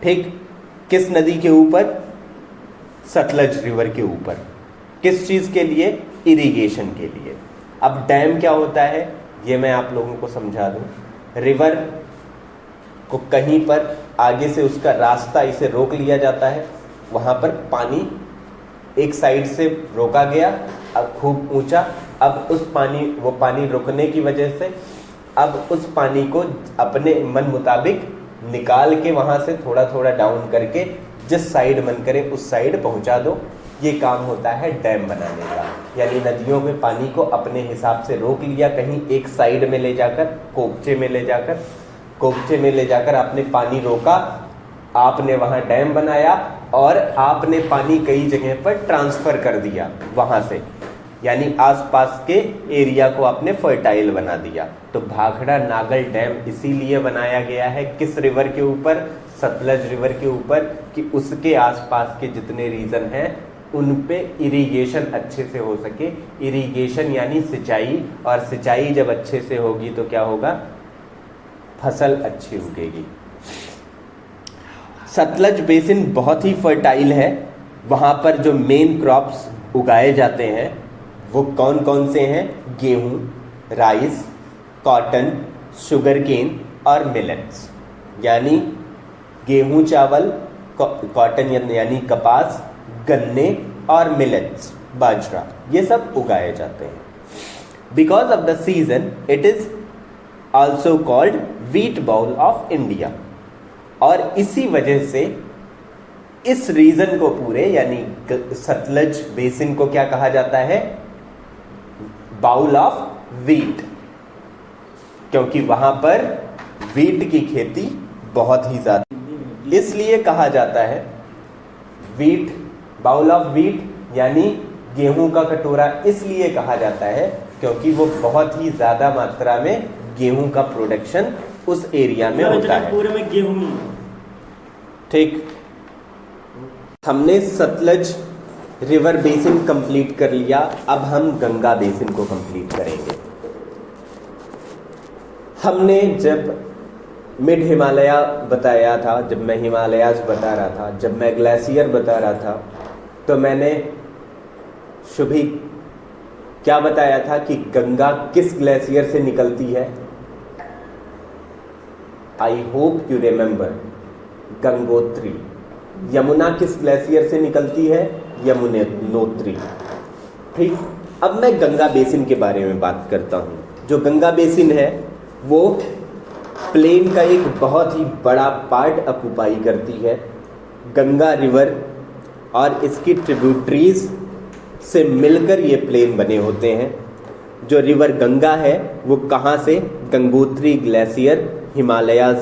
ठीक, किस नदी के ऊपर, सतलज रिवर के ऊपर, किस चीज़ के लिए, इरिगेशन के लिए। अब डैम क्या होता है ये मैं आप लोगों को समझा दूं। रिवर को कहीं पर आगे से उसका रास्ता इसे रोक लिया जाता है, वहाँ पर पानी एक साइड से रोका गया, अब खूब ऊंचा, अब उस वो पानी रुकने की वजह से अब उस पानी को अपने मन मुताबिक निकाल के वहाँ से थोड़ा थोड़ा डाउन करके जिस साइड मन करे उस साइड पहुँचा दो। ये काम होता है डैम बनाने का, यानी नदियों में पानी को अपने हिसाब से रोक लिया, कहीं एक साइड में ले जाकर, कोकचे में ले जाकर आपने पानी रोका, आपने वहाँ डैम बनाया और आपने पानी कई जगह पर ट्रांसफ़र कर दिया वहाँ से, यानी आसपास के एरिया को आपने फर्टाइल बना दिया। तो भाखड़ा नागल डैम इसीलिए बनाया गया है, किस रिवर के ऊपर, सतलज रिवर के ऊपर, कि उसके आसपास के जितने रीजन हैं उन पे इरिगेशन अच्छे से हो सके। इरिगेशन यानी सिंचाई, और सिंचाई जब अच्छे से होगी तो क्या होगा, फसल अच्छी उगेगी। सतलज बेसिन बहुत ही फर्टाइल है, वहाँ पर जो मेन क्रॉप्स उगाए जाते हैं वो कौन कौन से हैं, गेहूँ, राइस, कॉटन, शुगर केन और मिलेट्स, यानी गेहूँ चावल, कॉटन यानी कपास, गन्ने और मिलेट्स बाजरा, ये सब उगाए जाते हैं। Because of the season it is also called wheat bowl of India, और इसी वजह से इस रीजन को पूरे यानी सतलज बेसिन को क्या कहा जाता है, बाउल ऑफ व्हीट, क्योंकि वहां पर व्हीट की खेती बहुत ही ज्यादा, इसलिए कहा जाता है व्हीट, बाउल ऑफ व्हीट यानी गेहूं का कटोरा इसलिए कहा जाता है क्योंकि वो बहुत ही ज्यादा मात्रा में गेहूं का प्रोडक्शन उस एरिया में होता है, पूरे में गेहूं ही, ठीक। हमने सतलज रिवर बेसिन कंप्लीट कर लिया, अब हम गंगा बेसिन को कंप्लीट करेंगे। हमने जब मिड हिमालय बताया था, जब मैं हिमालयाज बता रहा था, जब मैं ग्लेशियर बता रहा था, तो मैंने शुभी क्या बताया था कि गंगा किस ग्लेशियर से निकलती है, I hope you remember, Gangotri. Yamuna किस ग्लेशियर से निकलती है, यमुनोत्री, ठीक। अब मैं गंगा बेसिन के बारे में बात करता हूँ। जो गंगा बेसिन है वो प्लेन का एक बहुत ही बड़ा पार्ट ऑक्युपाई करती है। गंगा रिवर और इसकी ट्रिब्यूटरीज से मिलकर ये प्लेन बने होते हैं। जो रिवर गंगा है वो कहाँ से, गंगोत्री ग्लेशियर हिमालयाज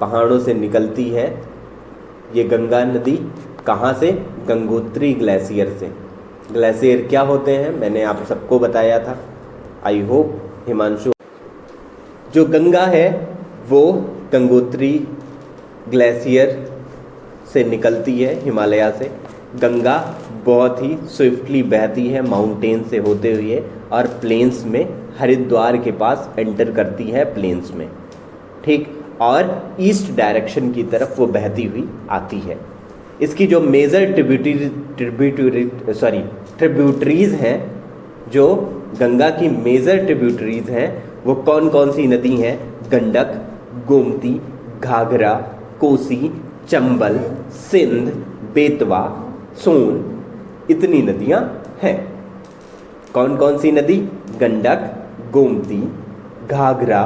पहाड़ों से निकलती है। ये गंगा नदी कहाँ से, गंगोत्री ग्लेशियर से। ग्लेशियर क्या होते हैं मैंने आप सबको बताया था, आई होप हिमांशु। जो गंगा है वो गंगोत्री ग्लेशियर से निकलती है, हिमालय से। गंगा बहुत ही स्विफ्टली बहती है माउंटेन से होते हुए और प्लेन्स में हरिद्वार के पास एंटर करती है प्लेन्स में, ठीक, और ईस्ट डायरेक्शन की तरफ वो बहती हुई आती है। इसकी जो मेजर ट्रिब्यूटरीज हैं, जो गंगा की मेजर ट्रिब्यूटरीज हैं वो कौन कौन सी नदी हैं, गंडक, गोमती, घाघरा, कोसी, चंबल, सिंध, बेतवा, सोन, इतनी नदियां हैं। कौन कौन सी नदी, गंडक, गोमती, घाघरा,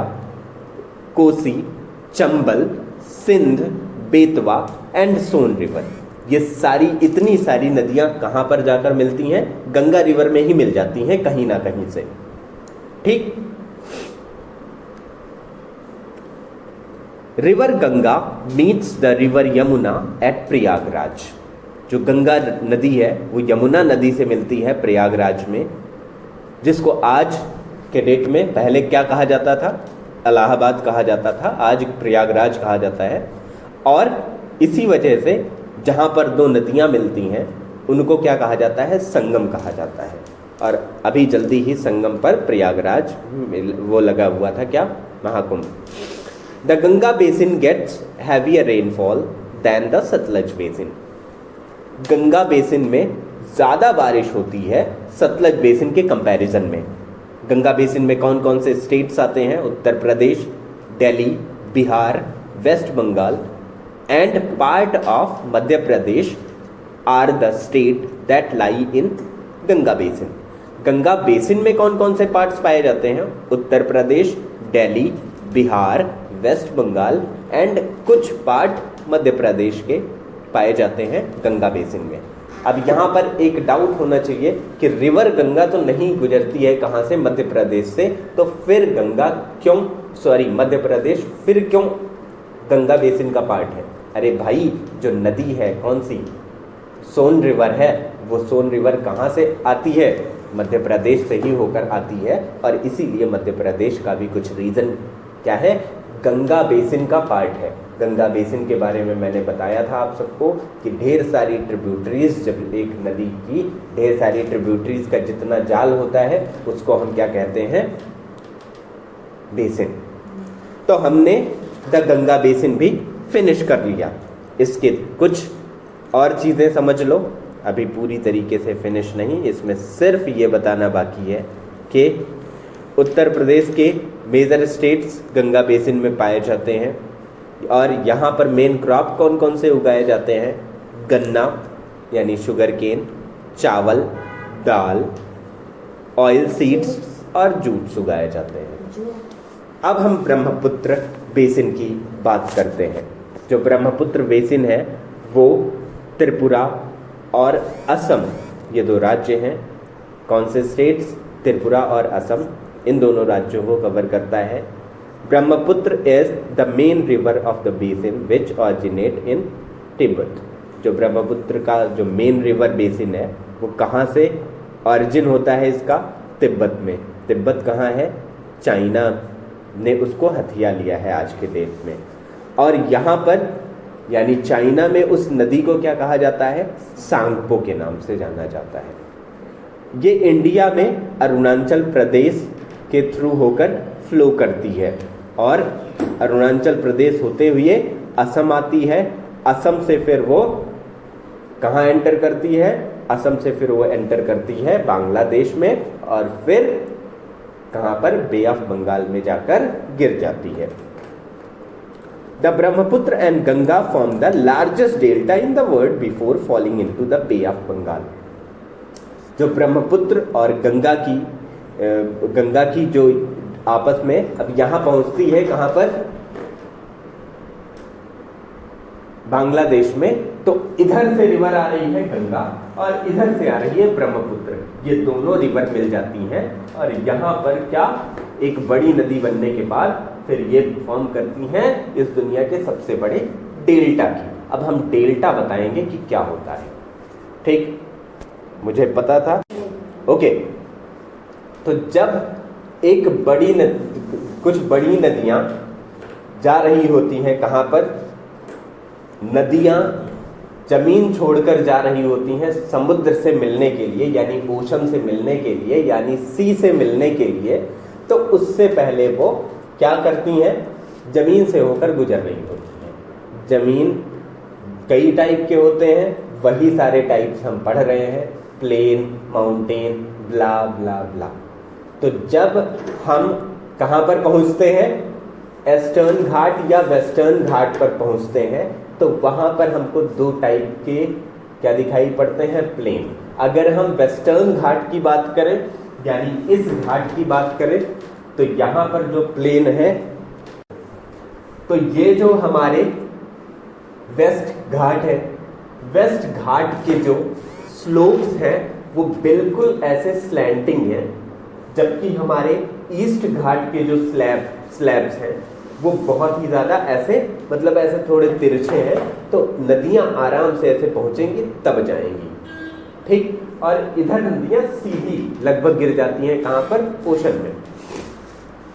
कोसी, चंबल, सिंध, बेतवा एंड सोन रिवर। ये सारी इतनी सारी नदियां कहां पर जाकर मिलती हैं, गंगा रिवर में ही मिल जाती हैं कहीं ना कहीं से, ठीक। River Ganga meets the river Yamuna at Prayagraj. जो गंगा नदी है वो यमुना नदी से मिलती है प्रयागराज में, जिसको आज के डेट में, पहले क्या कहा जाता था, इलाहाबाद कहा जाता था, आज प्रयागराज कहा जाता है। और इसी वजह से जहाँ पर दो नदियाँ मिलती हैं उनको क्या कहा जाता है, संगम कहा जाता है। और अभी जल्दी ही संगम पर प्रयागराज वो लगा हुआ था, क्या, Mahakumbh. The Ganga basin gets heavier rainfall than the Sutlej basin. Ganga basin में ज़्यादा बारिश होती है सतलज बेसिन के कंपैरिजन में। गंगा बेसिन में कौन कौन से स्टेट्स आते हैं, Uttar Pradesh, Delhi, Bihar, West Bengal and part of Madhya Pradesh are the state that lie in Ganga basin. Ganga basin में कौन कौन से पार्ट्स पाए जाते हैं, उत्तर प्रदेश, दिल्ली, बिहार, वेस्ट बंगाल एंड कुछ पार्ट मध्य प्रदेश के पाए जाते हैं गंगा बेसिन में। अब यहाँ पर एक डाउट होना चाहिए कि रिवर गंगा तो नहीं गुजरती है कहाँ से, मध्य प्रदेश से, तो फिर गंगा क्यों, सॉरी मध्य प्रदेश, फिर क्यों गंगा बेसिन का पार्ट है। अरे भाई, जो नदी है कौन सी, सोन रिवर है, वो सोन रिवर कहाँ से आती है, मध्य प्रदेश से ही होकर आती है। और इसीलिए मध्य प्रदेश का भी कुछ रीज़न क्या है, गंगा बेसिन का पार्ट है। गंगा बेसिन के बारे में मैंने बताया था आप सबको कि ढेर सारी ट्रिब्यूटरीज, जब एक नदी की ढेर सारी ट्रिब्यूटरीज का जितना जाल होता है उसको हम क्या कहते हैं, बेसिन। तो हमने द गंगा बेसिन भी फिनिश कर लिया। इसके कुछ और चीज़ें समझ लो, अभी पूरी तरीके से फिनिश नहीं, इसमें सिर्फ ये बताना बाकी है कि उत्तर प्रदेश के मेजर स्टेट्स गंगा बेसिन में पाए जाते हैं। और यहाँ पर मेन क्रॉप कौन कौन से उगाए जाते हैं, गन्ना यानी शुगर केन, चावल, दाल, ऑयल सीड्स और जूट्स उगाए जाते हैं। अब हम ब्रह्मपुत्र बेसिन की बात करते हैं। जो ब्रह्मपुत्र बेसिन है वो त्रिपुरा और असम, ये दो राज्य हैं। कौन से स्टेट्स, त्रिपुरा और असम, इन दोनों राज्यों को कवर करता है। Brahmaputra is the main river of the basin which originate in Tibet. जो ब्रह्मपुत्र का जो मेन रिवर बेसिन है वो कहाँ से ऑरिजिन होता है इसका, तिब्बत में। तिब्बत कहाँ है, चाइना ने उसको हथिया लिया है आज के डेट में। और यहाँ पर यानी चाइना में उस नदी को क्या कहा जाता है, सांगपो के नाम से जाना जाता है। ये इंडिया में अरुणाचल प्रदेश के थ्रू होकर फ्लो करती है और अरुणाचल प्रदेश होते हुए असम आती है। असम से फिर वो कहाँ एंटर करती है, असम से फिर वो एंटर करती है बांग्लादेश में और फिर कहाँ पर, बे ऑफ बंगाल में जाकर गिर जाती है। The Brahmaputra and Ganga form the largest delta in the world before falling into the Bay of Bengal. जो ब्रह्मपुत्र और गंगा की जो आपस में अब यहाँ पहुँचती है कहाँ पर, बांग्लादेश में। तो इधर से रिवर आ रही है गंगा और इधर से आ रही है ब्रह्मपुत्र, ये दोनों रिवर मिल जाती हैं और यहाँ पर क्या, एक बड़ी नदी बनने के बाद फिर ये फॉर्म करती हैं इस दुनिया के सबसे बड़े डेल्टा की। अब हम डेल्टा बताएंगे कि क्या होता है, ठीक, मुझे पता था, ओके। तो जब एक कुछ बड़ी नदियाँ जा रही होती हैं कहाँ पर, नदियाँ जमीन छोड़कर जा रही होती हैं समुद्र से मिलने के लिए, यानी ओशन से मिलने के लिए, यानी सी से मिलने के लिए। तो उससे पहले वो क्या करती हैं, जमीन से होकर गुजर रही होती हैं। जमीन कई टाइप के होते हैं, वही सारे टाइप्स हम पढ़ रहे हैं, प्लेन, माउंटेन, ब्ला ब्ला ब्ला। तो जब हम कहाँ पर पहुँचते हैं, ईस्टर्न घाट या वेस्टर्न घाट पर पहुँचते हैं, तो वहाँ पर हमको दो टाइप के क्या दिखाई पड़ते हैं, प्लेन। अगर हम वेस्टर्न घाट की बात करें, यानी इस घाट की बात करें, तो यहाँ पर जो प्लेन है, तो ये जो हमारे वेस्ट घाट है, वेस्ट घाट के जो स्लोप्स हैं वो बिल्कुल ऐसे स्लैंटिंग हैं, जबकि हमारे ईस्ट घाट के जो स्लैब्स हैं वो बहुत ही ज़्यादा ऐसे मतलब ऐसे थोड़े तिरछे हैं, तो नदियाँ आराम से ऐसे पहुँचेंगी तब जाएंगी, ठीक। और इधर नदियाँ सीधी लगभग गिर जाती हैं कहाँ पर, ओशन में।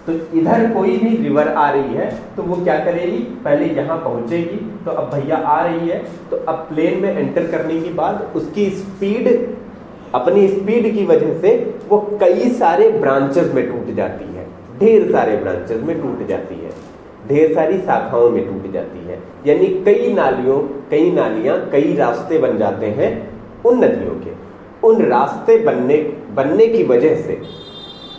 तो इधर कोई भी रिवर आ रही है तो वो क्या करेगी, पहले यहाँ पहुँचेगी, तो अब भैया आ रही है, तो अब प्लेन में एंटर करने के बाद उसकी स्पीड, अपनी स्पीड की वजह से वो कई सारे ब्रांचेस में टूट जाती है, ढेर सारे ब्रांचेस में टूट जाती है, ढेर सारी शाखाओं में टूट जाती है। यानी कई नालियां कई रास्ते बन जाते हैं उन नदियों के। उन रास्ते बनने की वजह से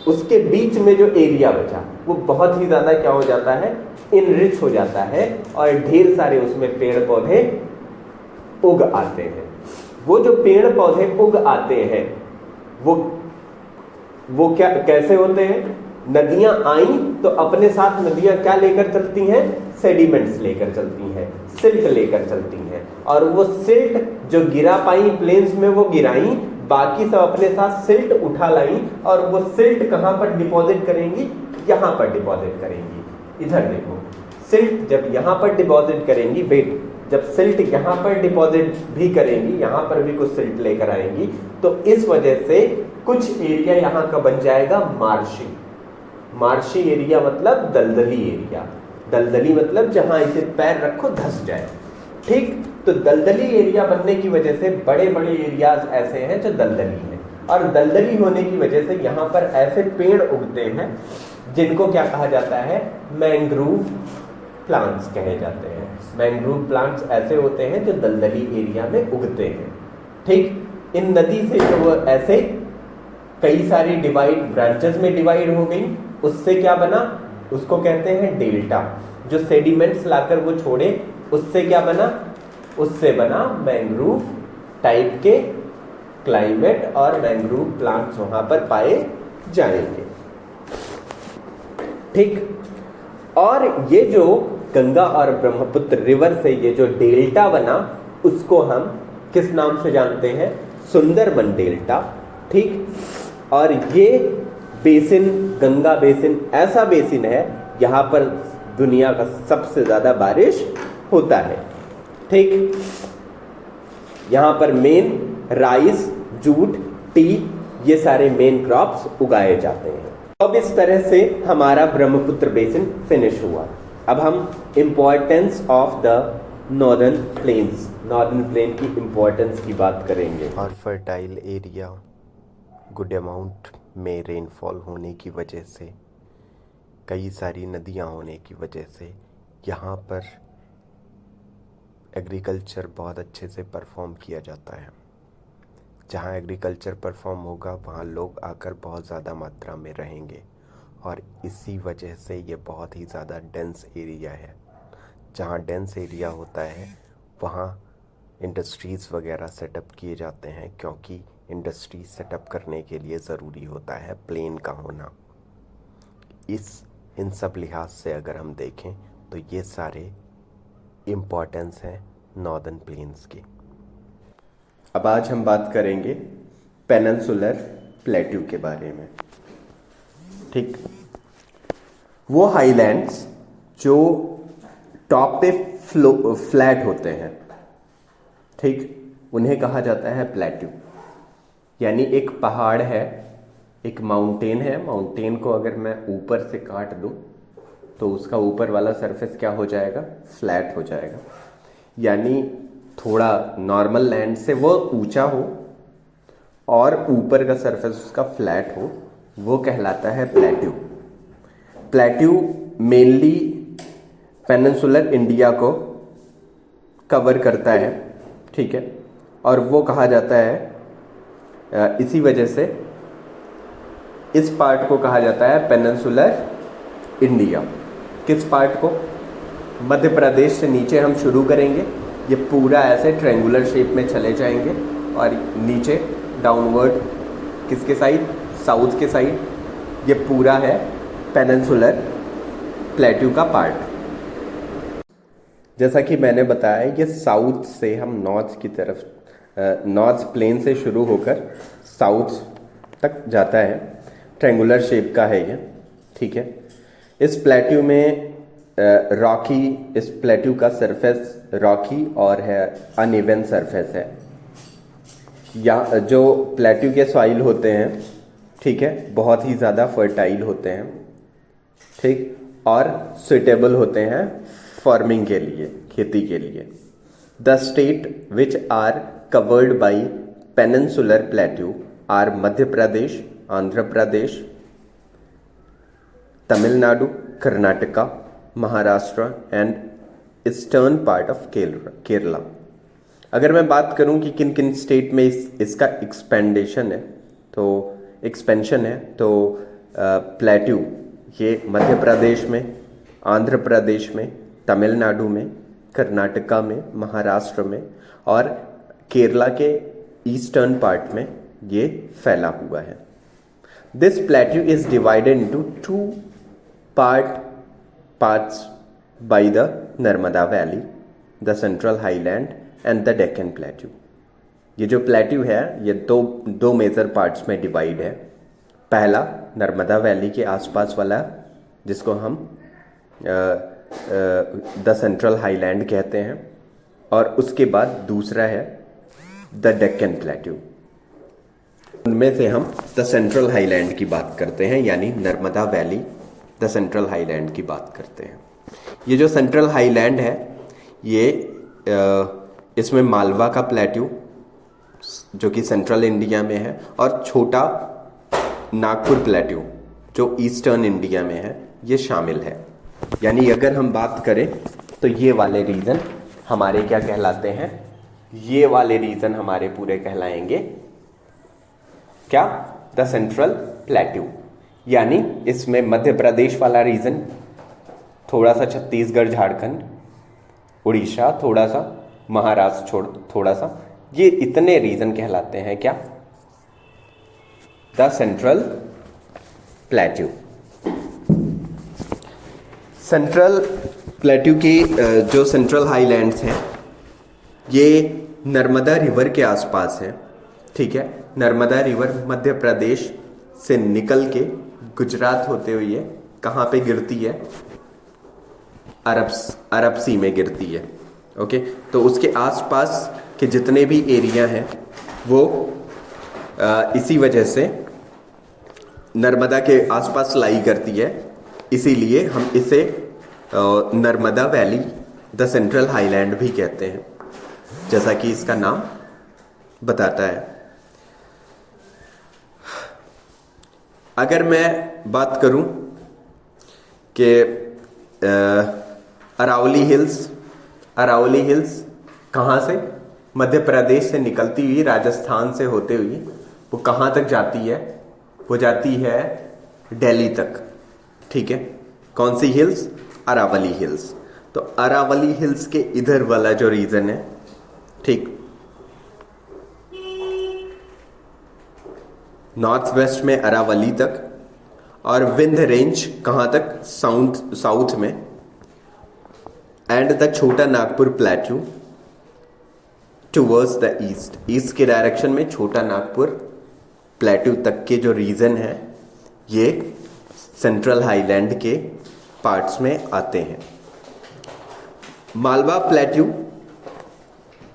उसके बीच में जो एरिया बचा वो बहुत ही ज़्यादा क्या हो जाता है, इनरिच हो जाता है, और ढेर सारे उसमें पेड़ पौधे उग आते हैं। वो जो पेड़ पौधे उग आते हैं वो क्या कैसे होते हैं, नदियां आई तो अपने साथ नदियां क्या लेकर चलती हैं, सेडिमेंट्स लेकर चलती हैं, सिल्ट लेकर चलती हैं, और वो सिल्ट जो गिरा पाई प्लेन्स में वो गिराई, बाकी सब अपने साथ सिल्ट उठा लाई, और वो सिल्ट कहाँ पर डिपॉजिट करेंगी, यहाँ पर डिपॉजिट करेंगी। इधर देखो, सिल्ट जब यहाँ पर डिपॉजिट करेंगी, वेट, जब सिल्ट यहाँ पर डिपॉजिट भी करेंगी, यहाँ पर भी कुछ सिल्ट लेकर आएंगी, तो इस वजह से कुछ एरिया यहाँ का बन जाएगा मार्शी एरिया, मतलब दलदली एरिया। दलदली मतलब जहां इसे पैर रखो धंस जाए, ठीक। तो दलदली एरिया बनने की वजह से बड़े बड़े एरियाज ऐसे हैं जो दलदली हैं, और दलदली होने की वजह से यहाँ पर ऐसे पेड़ उगते हैं जिनको क्या कहा जाता है, मैंग्रोव प्लांट्स कहे जाते हैं। मैंग्रोव प्लांट्स ऐसे होते हैं जो दलदली एरिया में उगते हैं, ठीक। इन नदी से जो वो ऐसे कई सारी ब्रांचेस में डिवाइड हो गई, उससे क्या बना, उसको कहते हैं डेल्टा। जो सेडिमेंट्स लाकर वो छोड़े, उससे क्या बना, उससे बना मैंग्रोव टाइप के क्लाइमेट, और मैंग्रोव प्लांट्स वहां पर पाए जाएंगे, ठीक। और ये जो गंगा और ब्रह्मपुत्र रिवर से ये जो डेल्टा बना, उसको हम किस नाम से जानते हैं, सुंदरबन डेल्टा, ठीक। और ये बेसिन, गंगा बेसिन ऐसा बेसिन है यहाँ पर दुनिया का सबसे ज्यादा बारिश होता है, ठीक। यहाँ पर मेन राइस, जूट, टी, ये सारे मेन क्रॉप्स उगाए जाते हैं। अब इस तरह से हमारा ब्रह्मपुत्र बेसिन फिनिश हुआ। अब हम importance of the northern plain की इंपॉर्टेंस की बात करेंगे। और फर्टाइल एरिया, गुड अमाउंट में रेनफॉल होने की वजह से, कई सारी नदियाँ होने की वजह से यहाँ पर एग्रीकल्चर बहुत अच्छे से परफॉर्म किया जाता है। जहाँ एग्रीकल्चर परफॉर्म होगा वहाँ लोग आकर बहुत ज़्यादा मात्रा में रहेंगे, और इसी वजह से ये बहुत ही ज़्यादा डेंस एरिया है। जहाँ डेंस एरिया होता है वहाँ इंडस्ट्रीज़ वगैरह सेटअप किए जाते हैं, क्योंकि इंडस्ट्री सेटअप करने के लिए ज़रूरी होता है प्लेन का होना। इन सब लिहाज से अगर हम देखें तो ये सारे इम्पॉर्टेंस हैं नॉर्दर्न प्लेन्स की। अब आज हम बात करेंगे पेनिनसुलर प्लेट्यू के बारे में, ठीक। वो हाईलैंड्स जो टॉप पे फ्लैट होते हैं, ठीक, उन्हें कहा जाता है प्लेट्यू। यानी एक पहाड़ है, एक माउंटेन है, माउंटेन को अगर मैं ऊपर से काट दूं तो उसका ऊपर वाला सरफेस क्या हो जाएगा, फ्लैट हो जाएगा। यानी थोड़ा नॉर्मल लैंड से वो ऊंचा हो और ऊपर का सरफेस उसका फ्लैट हो, वो कहलाता है plateau. Plateau mainly peninsular India को कवर करता है, ठीक है, और वो कहा जाता है इसी वजह से इस पार्ट को कहा जाता है पेनिनसुलर इंडिया। किस पार्ट को, मध्य प्रदेश से नीचे हम शुरू करेंगे, ये पूरा ऐसे ट्रायंगुलर शेप में चले जाएंगे, और नीचे डाउनवर्ड किसके साइड, साउथ के साइड, ये पूरा है पेनिनसुलर प्लेट्यू का पार्ट। जैसा कि मैंने बताया, ये साउथ से हम नॉर्थ की तरफ, नॉर्थ प्लेन से शुरू होकर साउथ तक जाता है, ट्रायंगुलर शेप का है ये, ठीक है। इस प्लेट्यू में रॉकी, इस प्लेट्यू का सरफेस रॉकी और है अनइवन सरफेस है। या जो प्लेट्यू के सॉइल होते हैं, ठीक है, बहुत ही ज़्यादा फर्टाइल होते हैं, ठीक, और सुइटेबल होते हैं फार्मिंग के लिए, खेती के लिए। The state which are covered by peninsular plateau are Madhya Pradesh, Andhra Pradesh, Tamil Nadu, Karnataka, Maharashtra and eastern part of Kerala. अगर मैं बात करूं कि किन किन स्टेट में इसका एक्सपेंशन है, तो प्लेट्यू ये मध्य प्रदेश में, आंध्र प्रदेश में, तमिलनाडु में, कर्नाटका में, महाराष्ट्र में और केरला के ईस्टर्न पार्ट में ये फैला हुआ है। This plateau is divided into two parts by the Narmada valley, the central highland and the Deccan plateau. ये जो प्लेट्यू है ये दो मेजर पार्ट्स में डिवाइड है। पहला नर्मदा वैली के आसपास वाला, जिसको हम द सेंट्रल हाईलैंड कहते हैं, और उसके बाद दूसरा है द डेक्कन प्लेट्यू। उनमें से हम द सेंट्रल हाईलैंड की बात करते हैं, यानी Narmada valley the central highland की बात करते हैं। ये जो सेंट्रल हाईलैंड है ये इसमें मालवा का प्लेट्यू जो कि सेंट्रल इंडिया में है, और छोटा नागपुर प्लेट्यू जो ईस्टर्न इंडिया में है, ये शामिल है। यानी अगर हम बात करें तो ये वाले रीजन हमारे क्या कहलाते हैं, ये वाले रीजन हमारे पूरे कहलाएंगे क्या, द सेंट्रल प्लेट्यू। यानी इसमें मध्य प्रदेश वाला रीजन, थोड़ा सा छत्तीसगढ़, झारखंड, उड़ीसा, थोड़ा सा महाराष्ट्र, थोड़ा सा, ये इतने रीजन कहलाते हैं क्या, the central plateau. Central plateau की जो सेंट्रल हाईलैंड्स हैं ये नर्मदा रिवर के आसपास है, ठीक है। नर्मदा रिवर मध्य प्रदेश से निकल के गुजरात होते हुए कहाँ पे गिरती है, अरब सी में गिरती है, ओके। तो उसके आसपास के जितने भी एरिया हैं वो इसी वजह से नर्मदा के आसपास लाई करती है, इसीलिए हम इसे Narmada valley the central highland भी कहते हैं, जैसा कि इसका नाम बताता है। अगर मैं बात करूं कि अरावली हिल्स कहाँ से, मध्य प्रदेश से निकलती हुई राजस्थान से होते हुए वो कहाँ तक जाती है, वो जाती है दिल्ली तक, ठीक है। कौन सी हिल्स, अरावली हिल्स। तो अरावली हिल्स के इधर वाला जो रीजन है, ठीक, नॉर्थ वेस्ट में अरावली तक, और विंध्य रेंज कहाँ तक, साउथ में, and the Chota Nagpur plateau towards the east के डायरेक्शन में छोटा नागपुर प्लेट्यू तक के जो रीजन है ये सेंट्रल हाईलैंड के पार्ट्स में आते हैं। मालवा प्लेट्यू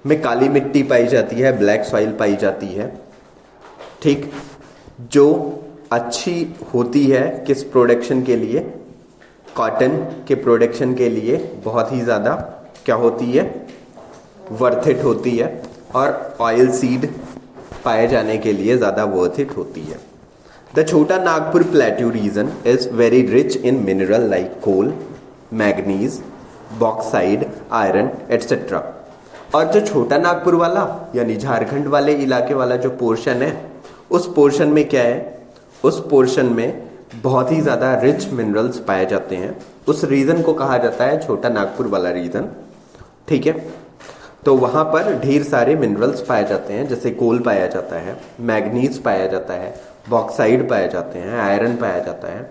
में काली मिट्टी पाई जाती है, ब्लैक सॉइल पाई जाती है, ठीक, जो अच्छी होती है किस प्रोडक्शन के लिए, कॉटन के प्रोडक्शन के लिए बहुत ही ज़्यादा क्या होती है, वर्थ इट होती है, और ऑयल सीड पाए जाने के लिए ज़्यादा वर्थ इट होती है। The Chota Nagpur plateau region is very rich in mineral like coal, manganese, bauxite, iron etcetera. और जो छोटा नागपुर वाला यानी झारखंड वाले इलाके वाला जो पोर्शन है, उस पोर्शन में क्या है, उस पोर्शन में बहुत ही ज़्यादा रिच मिनरल्स पाए जाते हैं। उस रीजन को कहा जाता है छोटा नागपुर वाला रीजन, ठीक है। तो वहाँ पर ढेर सारे मिनरल्स पाए जाते हैं, जैसे कोल पाया जाता है, मैग्नीज पाया जाता है, बॉक्साइड पाए जाते हैं, आयरन पाया जाता है,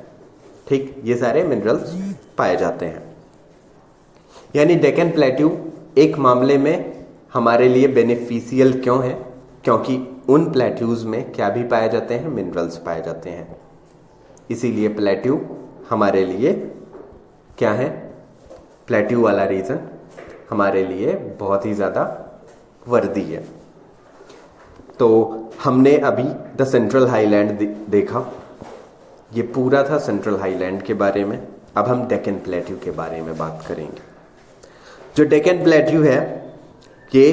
ठीक, ये सारे मिनरल्स पाए जाते हैं। यानी डेक्कन प्लेट्यू एक मामले में हमारे लिए बेनिफिशियल क्यों है, क्योंकि उन प्लेट्यूज में क्या भी पाए जाते हैं, मिनरल्स पाए जाते हैं, इसीलिए प्लेट्यू हमारे लिए क्या है, प्लेट्यू वाला रीजन हमारे लिए बहुत ही ज़्यादा वर्दी है। तो हमने अभी द सेंट्रल हाईलैंड देखा, ये पूरा था सेंट्रल हाईलैंड के बारे में। अब हम डेक्कन प्लेट्यू के बारे में बात करेंगे। जो डेक्कन प्लेट्यू है ये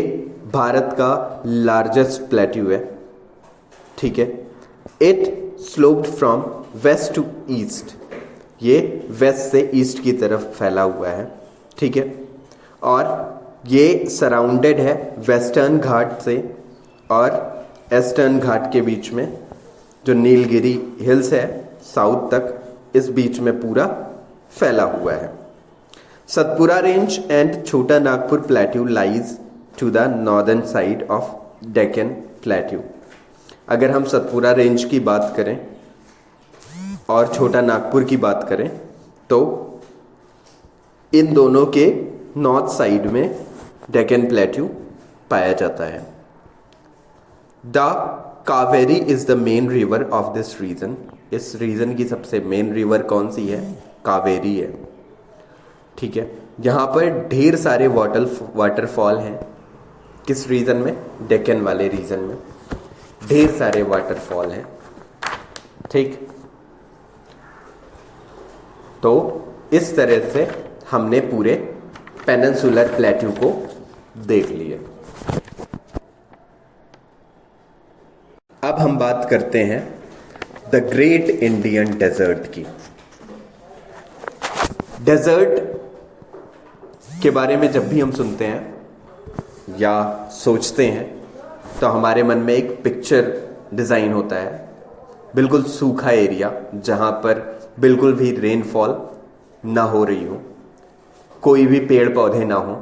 भारत का लार्जेस्ट प्लेट्यू है, ठीक है। It sloped from west to east, ये वेस्ट से ईस्ट की तरफ फैला हुआ है, ठीक है। और ये सराउंडेड है वेस्टर्न घाट से और ईस्टर्न घाट के बीच में जो नीलगिरी हिल्स है साउथ तक, इस बीच में पूरा फैला हुआ है। Satpura range and Chota Nagpur plateau lies to the northern side of Deccan plateau. अगर हम सतपुरा रेंज की बात करें और छोटा नागपुर की बात करें तो इन दोनों के नॉर्थ साइड में डेक्कन प्लेट्यू पाया जाता है। The Kaveri is the main river of this region. इस रीजन की सबसे मेन रिवर कौन सी है? कावेरी है, ठीक है। यहाँ पर ढेर सारे वाटरफॉल हैं। किस रीजन में? डेक्कन वाले रीजन में ढेर सारे वाटरफॉल हैं, ठीक। तो इस तरह से हमने पूरे पेनिनसुलर प्लेट्यू को देख लिया। अब हम बात करते हैं द ग्रेट इंडियन डेजर्ट की। डेजर्ट के बारे में जब भी हम सुनते हैं या सोचते हैं तो हमारे मन में एक पिक्चर डिज़ाइन होता है, बिल्कुल सूखा एरिया जहाँ पर बिल्कुल भी रेनफॉल ना हो रही हो, कोई भी पेड़ पौधे ना हो,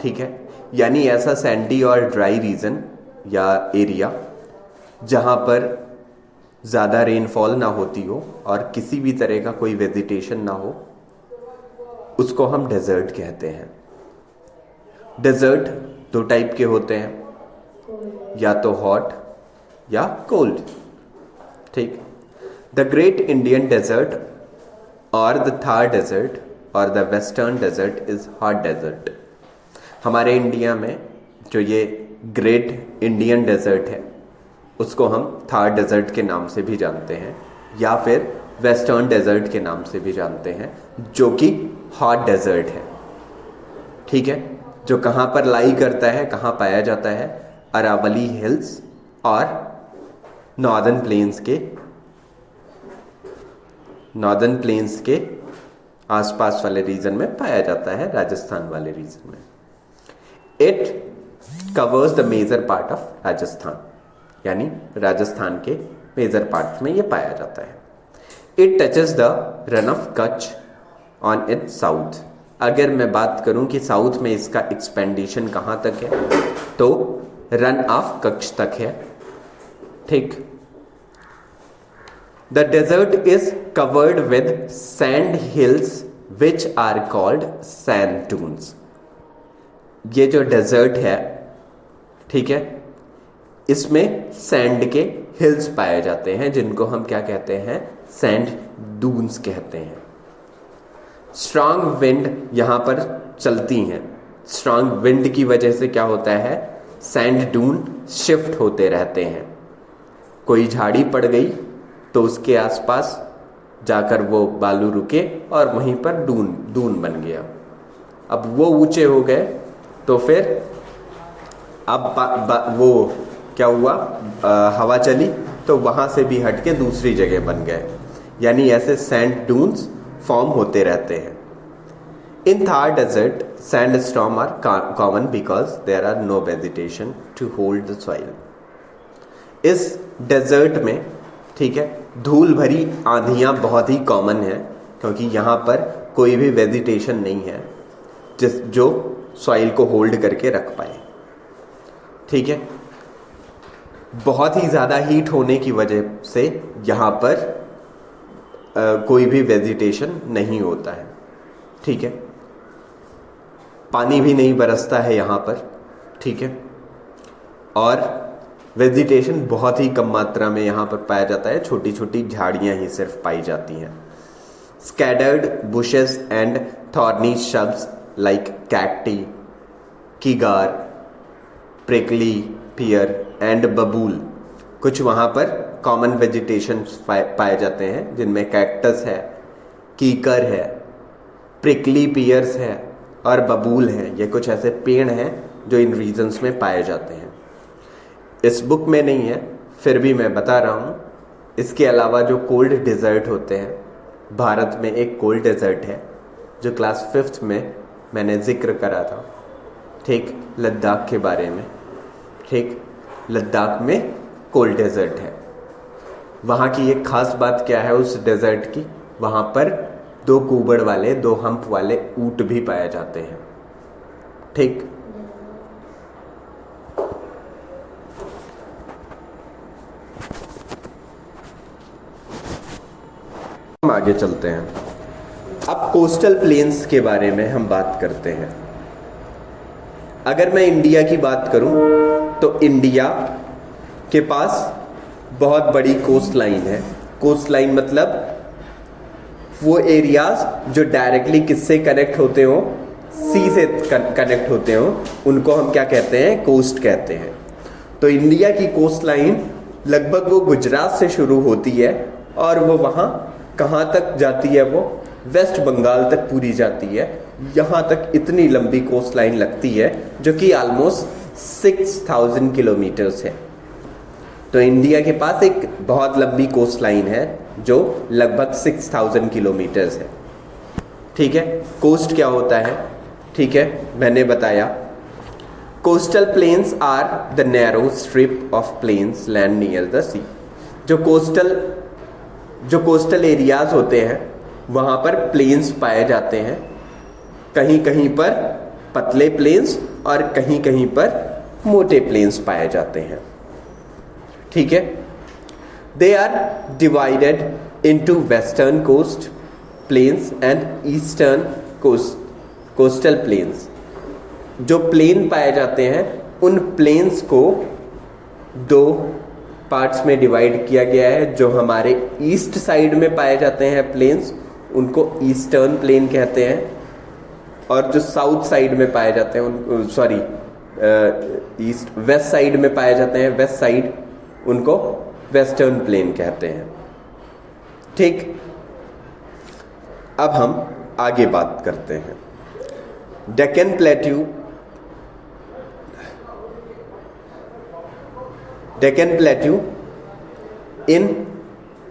ठीक है। यानी ऐसा सैंडी और ड्राई रीजन या एरिया जहाँ पर ज़्यादा रेनफॉल ना होती हो और किसी भी तरह का कोई वेजिटेशन ना हो, उसको हम डेजर्ट कहते हैं। डेजर्ट दो टाइप के होते हैं, या तो हॉट या कोल्ड, ठीक। द ग्रेट इंडियन डेजर्ट और द थार डेजर्ट और the western desert is hot desert. हमारे इंडिया में जो ये ग्रेट इंडियन डेजर्ट है उसको हम थार डेजर्ट के नाम से भी जानते हैं या फिर वेस्टर्न डेजर्ट के नाम से भी जानते हैं, जो कि हॉट डेजर्ट है, ठीक है। जो कहाँ पर लाई करता है, कहाँ पाया जाता है? अरावली हिल्स और नॉर्दर्न प्लेन्स के आसपास वाले रीजन में पाया जाता है, राजस्थान वाले रीजन में। It covers the major part of Rajasthan, यानी राजस्थान के मेजर पार्ट में ये पाया जाता है। It touches the run of Kutch on it's south. अगर मैं बात करूं कि साउथ में इसका एक्सपेंडिशन कहां तक है, तो रन ऑफ कच्छ तक है, ठीक। The desert is covered with sand hills which are called sand dunes. ये जो डेजर्ट है, ठीक है, इसमें सैंड के हिल्स पाए जाते हैं जिनको हम क्या कहते हैं? सैंड डून्स कहते हैं। स्ट्रांग विंड यहाँ पर चलती हैं। स्ट्रांग विंड की वजह से क्या होता है? सैंड डून शिफ्ट होते रहते हैं। कोई झाड़ी पड़ गई तो उसके आसपास जाकर वो बालू रुके और वहीं पर दून बन गया। अब वो ऊंचे हो गए तो फिर अब वो क्या हुआ? हवा चली तो वहां से भी हट के दूसरी जगह बन गए। यानी ऐसे सैंड डून्स फॉर्म होते रहते हैं। In Thar desert sand storm are common because there are no vegetation to hold the soil. इस डेजर्ट में, ठीक है, धूल भरी आंधियां बहुत ही कॉमन है क्योंकि यहाँ पर कोई भी वेजिटेशन नहीं है जो सॉइल को होल्ड करके रख पाए, ठीक है। बहुत ही ज़्यादा हीट होने की वजह से यहाँ पर कोई भी वेजिटेशन नहीं होता है, ठीक है। पानी भी नहीं बरसता है यहाँ पर, ठीक है। और वेजिटेशन बहुत ही कम मात्रा में यहाँ पर पाया जाता है, छोटी छोटी झाड़ियाँ ही सिर्फ पाई जाती हैं। Scattered bushes and thorny शब्स like cacti, कीगार, prickly pear and बबूल, कुछ वहाँ पर कॉमन वेजिटेशन पाए जाते हैं जिनमें कैक्टस है, कीकर है, प्रिकली पियर्स है और बबूल है। ये कुछ ऐसे पेड़ हैं जो इन रीजन्स में पाए जाते हैं। इस बुक में नहीं है, फिर भी मैं बता रहा हूँ। इसके अलावा जो कोल्ड डेजर्ट होते हैं, भारत में एक कोल्ड डेजर्ट है जो क्लास 5th में मैंने जिक्र करा था, ठीक, लद्दाख के बारे में। ठीक, लद्दाख में कोल्ड डेजर्ट है। वहाँ की एक ख़ास बात क्या है उस डेजर्ट की, वहाँ पर 2 कुबड़ वाले, 2 हम्प वाले ऊंट भी पाए जाते हैं। ठीक, हम आगे चलते हैं। अब कोस्टल प्लेन्स के बारे में हम बात करते हैं। अगर मैं इंडिया की बात करूं तो इंडिया के पास बहुत बड़ी कोस्ट लाइन है। कोस्ट लाइन मतलब वो एरियाज जो डायरेक्टली किससे कनेक्ट होते हो, सी से कनेक्ट होते हो, उनको हम क्या कहते हैं, कोस्ट कहते हैं। तो इंडिया की कोस्ट लाइन लगभग वो गुजरात से शुरू होती है और वो वहाँ कहाँ तक जाती है, वो वेस्ट बंगाल तक पूरी जाती है। यहाँ तक इतनी लंबी कोस्ट लाइन लगती है जो कि ऑलमोस्ट 6000 किलोमीटर्स है। तो इंडिया के पास एक बहुत लंबी कोस्ट लाइन है जो लगभग 6000 किलोमीटर्स है। ठीक है, कोस्ट क्या होता है, ठीक है, मैंने बताया। Coastal plains are the narrow strip of plains land near the sea. जो कोस्टल एरियाज होते हैं वहाँ पर प्लेन्स पाए जाते हैं, कहीं कहीं पर पतले प्लेन्स और कहीं कहीं पर मोटे प्लेन्स पाए जाते हैं। ठीक है, they are divided into western coast plains and eastern coastal plains. जो प्लेन पाए जाते हैं उन प्लेन्स को 2 पार्ट्स में डिवाइड किया गया है। जो हमारे ईस्ट साइड में पाए जाते हैं प्लेन्स उनको ईस्टर्न प्लेन कहते हैं, और जो साउथ साइड में पाए जाते हैं वेस्ट साइड में पाए जाते हैं, वेस्ट साइड, उनको वेस्टर्न प्लेन कहते हैं। ठीक, अब हम आगे बात करते हैं। डेक्कन प्लेट्यू इन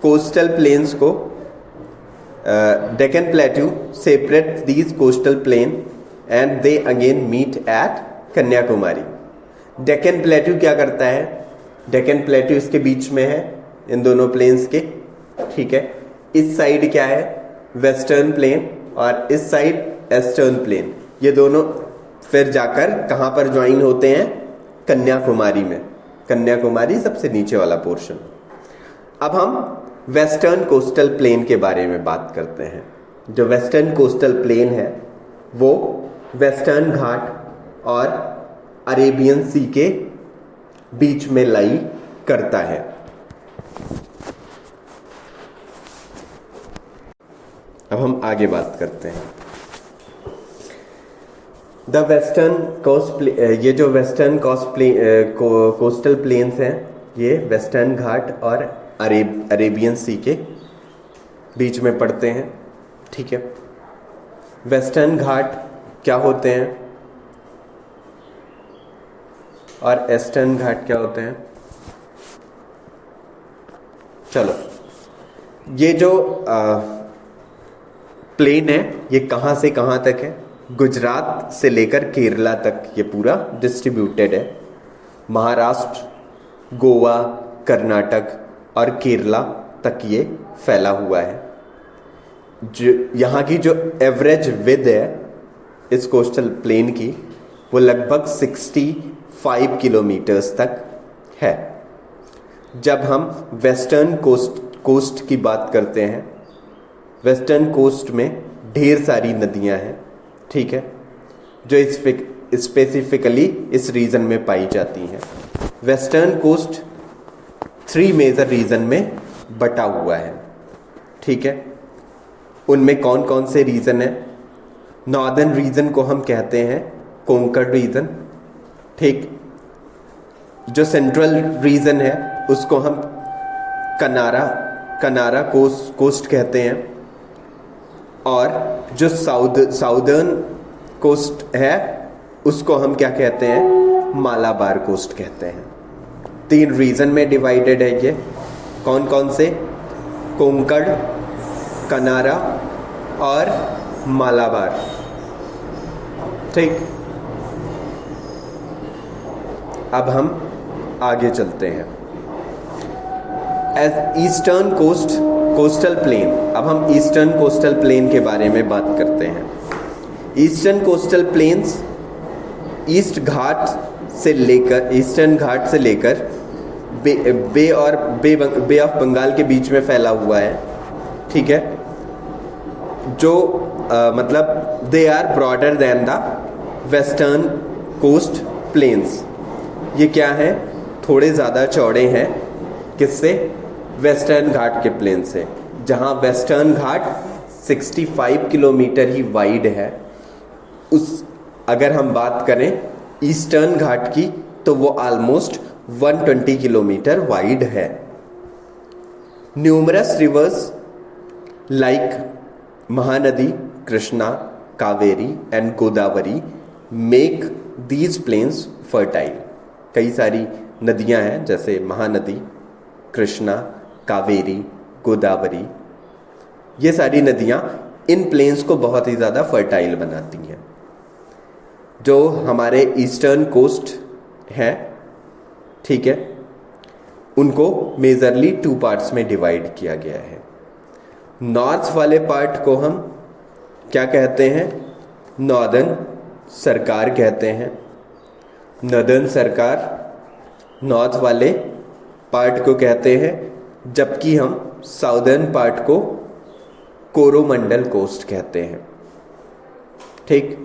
कोस्टल प्लेन्स को Deccan plateau separate these coastal plain and they again meet at Kanyakumari. डेक्कन प्लेट्यू क्या करता है, डेक्कन प्लेट्यू इसके बीच में है इन दोनों प्लेन्स के। ठीक है, इस साइड क्या है, वेस्टर्न प्लेन, और इस साइड ईस्टर्न प्लेन। ये दोनों फिर जाकर कहाँ पर ज्वाइन होते हैं, कन्याकुमारी में। कन्याकुमारी सबसे नीचे वाला पोर्शन। अब हम वेस्टर्न कोस्टल प्लेन के बारे में बात करते हैं। जो वेस्टर्न कोस्टल प्लेन है वो वेस्टर्न घाट और अरेबियन सी के बीच में लाई करता है। अब हम आगे बात करते हैं। द वेस्टर्न कोस्ट, ये जो वेस्टर्न कोस्टल प्लेन्स हैं ये वेस्टर्न घाट और अरेबियन सी के बीच में पड़ते हैं। ठीक है, वेस्टर्न घाट क्या होते हैं और ईस्टर्न घाट क्या होते हैं। चलो, ये जो प्लेन है ये कहाँ से कहाँ तक है, गुजरात से लेकर केरला तक ये पूरा डिस्ट्रीब्यूटेड है। महाराष्ट्र, गोवा, कर्नाटक और केरला तक ये फैला हुआ है। जो यहाँ की जो एवरेज विड्थ है इस कोस्टल प्लेन की वो लगभग 65 किलोमीटर्स तक है। जब हम वेस्टर्न कोस्ट की बात करते हैं, वेस्टर्न कोस्ट में ढेर सारी नदियाँ हैं। ठीक है, जो स्पेसिफिकली इस रीजन में पाई जाती हैं। वेस्टर्न कोस्ट 3 मेजर रीजन में बटा हुआ है। ठीक है, उनमें कौन कौन से रीजन है, नॉर्दर्न रीजन को हम कहते हैं कोंकण रीजन, ठीक। जो सेंट्रल रीजन है उसको हम कनारा कोस्ट कहते हैं, और जो साउदर्न कोस्ट है उसको हम क्या कहते हैं, मालाबार कोस्ट कहते हैं। 3 रीजन में डिवाइडेड है ये। कौन कौन से? कोंकण, कनारा और मालाबार, ठीक। अब हम आगे चलते हैं। Eastern coastal plain. अब हम ईस्टर्न कोस्टल प्लेन के बारे में बात करते हैं। ईस्टर्न कोस्टल प्लेन्स ईस्टर्न घाट से लेकर बे ऑफ बंगाल के बीच में फैला हुआ है, ठीक है। जो मतलब they are broader than the western coast plains. ये क्या है? थोड़े ज़्यादा चौड़े हैं। किससे? वेस्टर्न घाट के प्लेन से। जहाँ वेस्टर्न घाट 65 किलोमीटर ही वाइड है, अगर हम बात करें ईस्टर्न घाट की तो वो ऑलमोस्ट 120 किलोमीटर वाइड है। Numerous rivers like Mahanadi, Krishna, Kaveri and Godavari make these plains fertile. कई सारी नदियां हैं जैसे महानदी, कृष्णा, कावेरी, गोदावरी, ये सारी नदियां इन प्लेन्स को बहुत ही ज़्यादा फर्टाइल बनाती हैं। जो हमारे ईस्टर्न कोस्ट है, ठीक है, उनको मेजरली 2 पार्ट्स में डिवाइड किया गया है। नॉर्थ वाले पार्ट को हम क्या कहते हैं? नॉर्दर्न सरकार कहते हैं। नॉर्दर्न सरकार नॉर्थ वाले पार्ट को कहते हैं, जबकि हम साउदर्न पार्ट को कोरोमंडल कोस्ट कहते हैं, ठीक।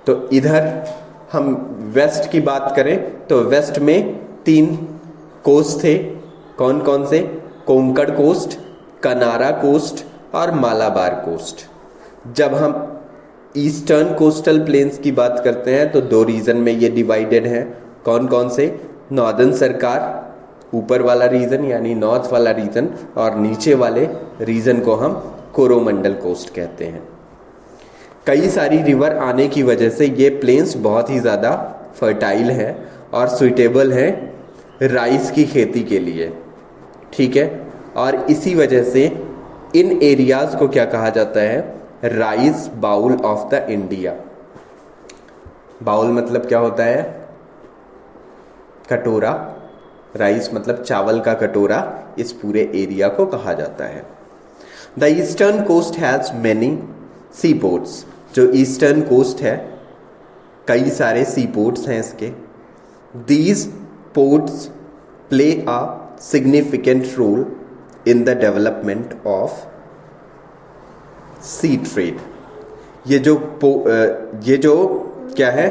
तो इधर हम वेस्ट की बात करें तो वेस्ट में 3 कोस्ट थे। कौन कौन से? कोंकण कोस्ट, कनारा कोस्ट और मालाबार कोस्ट। जब हम ईस्टर्न कोस्टल प्लेन्स की बात करते हैं तो 2 रीजन में ये डिवाइडेड हैं। कौन कौन से? नॉर्दर्न सरकार, ऊपर वाला रीजन यानी नॉर्थ वाला रीजन, और नीचे वाले रीजन को हम कोरोमंडल कोस्ट कहते हैं। कई सारी रिवर आने की वजह से ये प्लेन्स बहुत ही ज़्यादा फर्टाइल हैं और सुइटेबल हैं राइस की खेती के लिए, ठीक है। और इसी वजह से इन एरियाज़ को क्या कहा जाता है? Rice bowl of the India. Bowl मतलब क्या होता है? कटोरा। राइस मतलब चावल का कटोरा। इस पूरे एरिया को कहा जाता है। The eastern coast has many sea ports. जो ईस्टर्न कोस्ट है, कई सारे सी पोर्ट्स हैं इसके। These ports play a significant role in the development of sea trade. ये जो क्या है?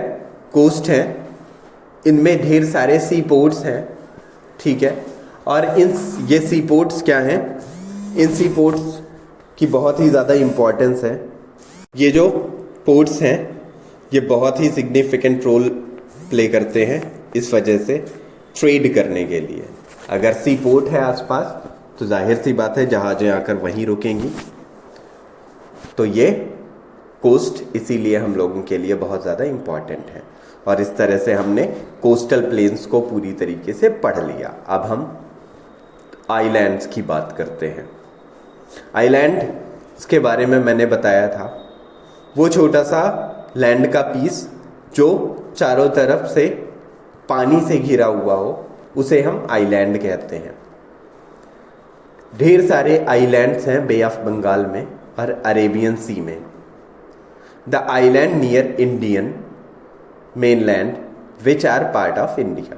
कोस्ट है, इनमें ढेर सारे सी पोर्ट्स हैं, ठीक है। और ये सी पोर्ट्स क्या हैं? इन सी पोर्ट्स की बहुत ही ज़्यादा इम्पोर्टेंस है। ये जो पोर्ट्स हैं ये बहुत ही सिग्निफिकेंट रोल प्ले करते हैं इस वजह से ट्रेड करने के लिए। अगर सी पोर्ट है आसपास तो जाहिर सी बात है जहाज़ें आकर वहीं रुकेंगी। तो ये कोस्ट इसीलिए हम लोगों के लिए बहुत ज़्यादा इम्पॉर्टेंट है। और इस तरह से हमने कोस्टल प्लेन्स को पूरी तरीके से पढ़ लिया। अब हम आइलैंड्स की बात करते हैं। आइलैंड के बारे में मैंने बताया था, वो छोटा सा लैंड का पीस जो चारों तरफ से पानी से घिरा हुआ हो, उसे हम आइलैंड कहते हैं। ढेर सारे आइलैंड्स हैं बे ऑफ बंगाल में और अरेबियन सी में। The island near Indian mainland which are part of India.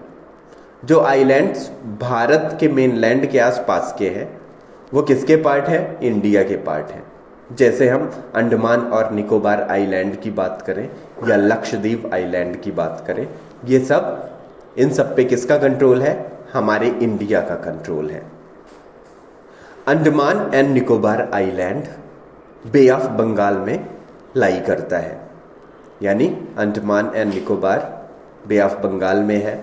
जो आइलैंड्स भारत के मेनलैंड के आसपास के हैं वो किसके पार्ट है? इंडिया के पार्ट हैं। जैसे हम अंडमान और निकोबार आइलैंड की बात करें या लक्षद्वीप आइलैंड की बात करें, ये सब, इन सब पे किसका कंट्रोल है? हमारे इंडिया का कंट्रोल है। Andaman and Nicobar island bay of Bengal में लाई करता है, यानी Andaman and Nicobar bay of Bengal में है।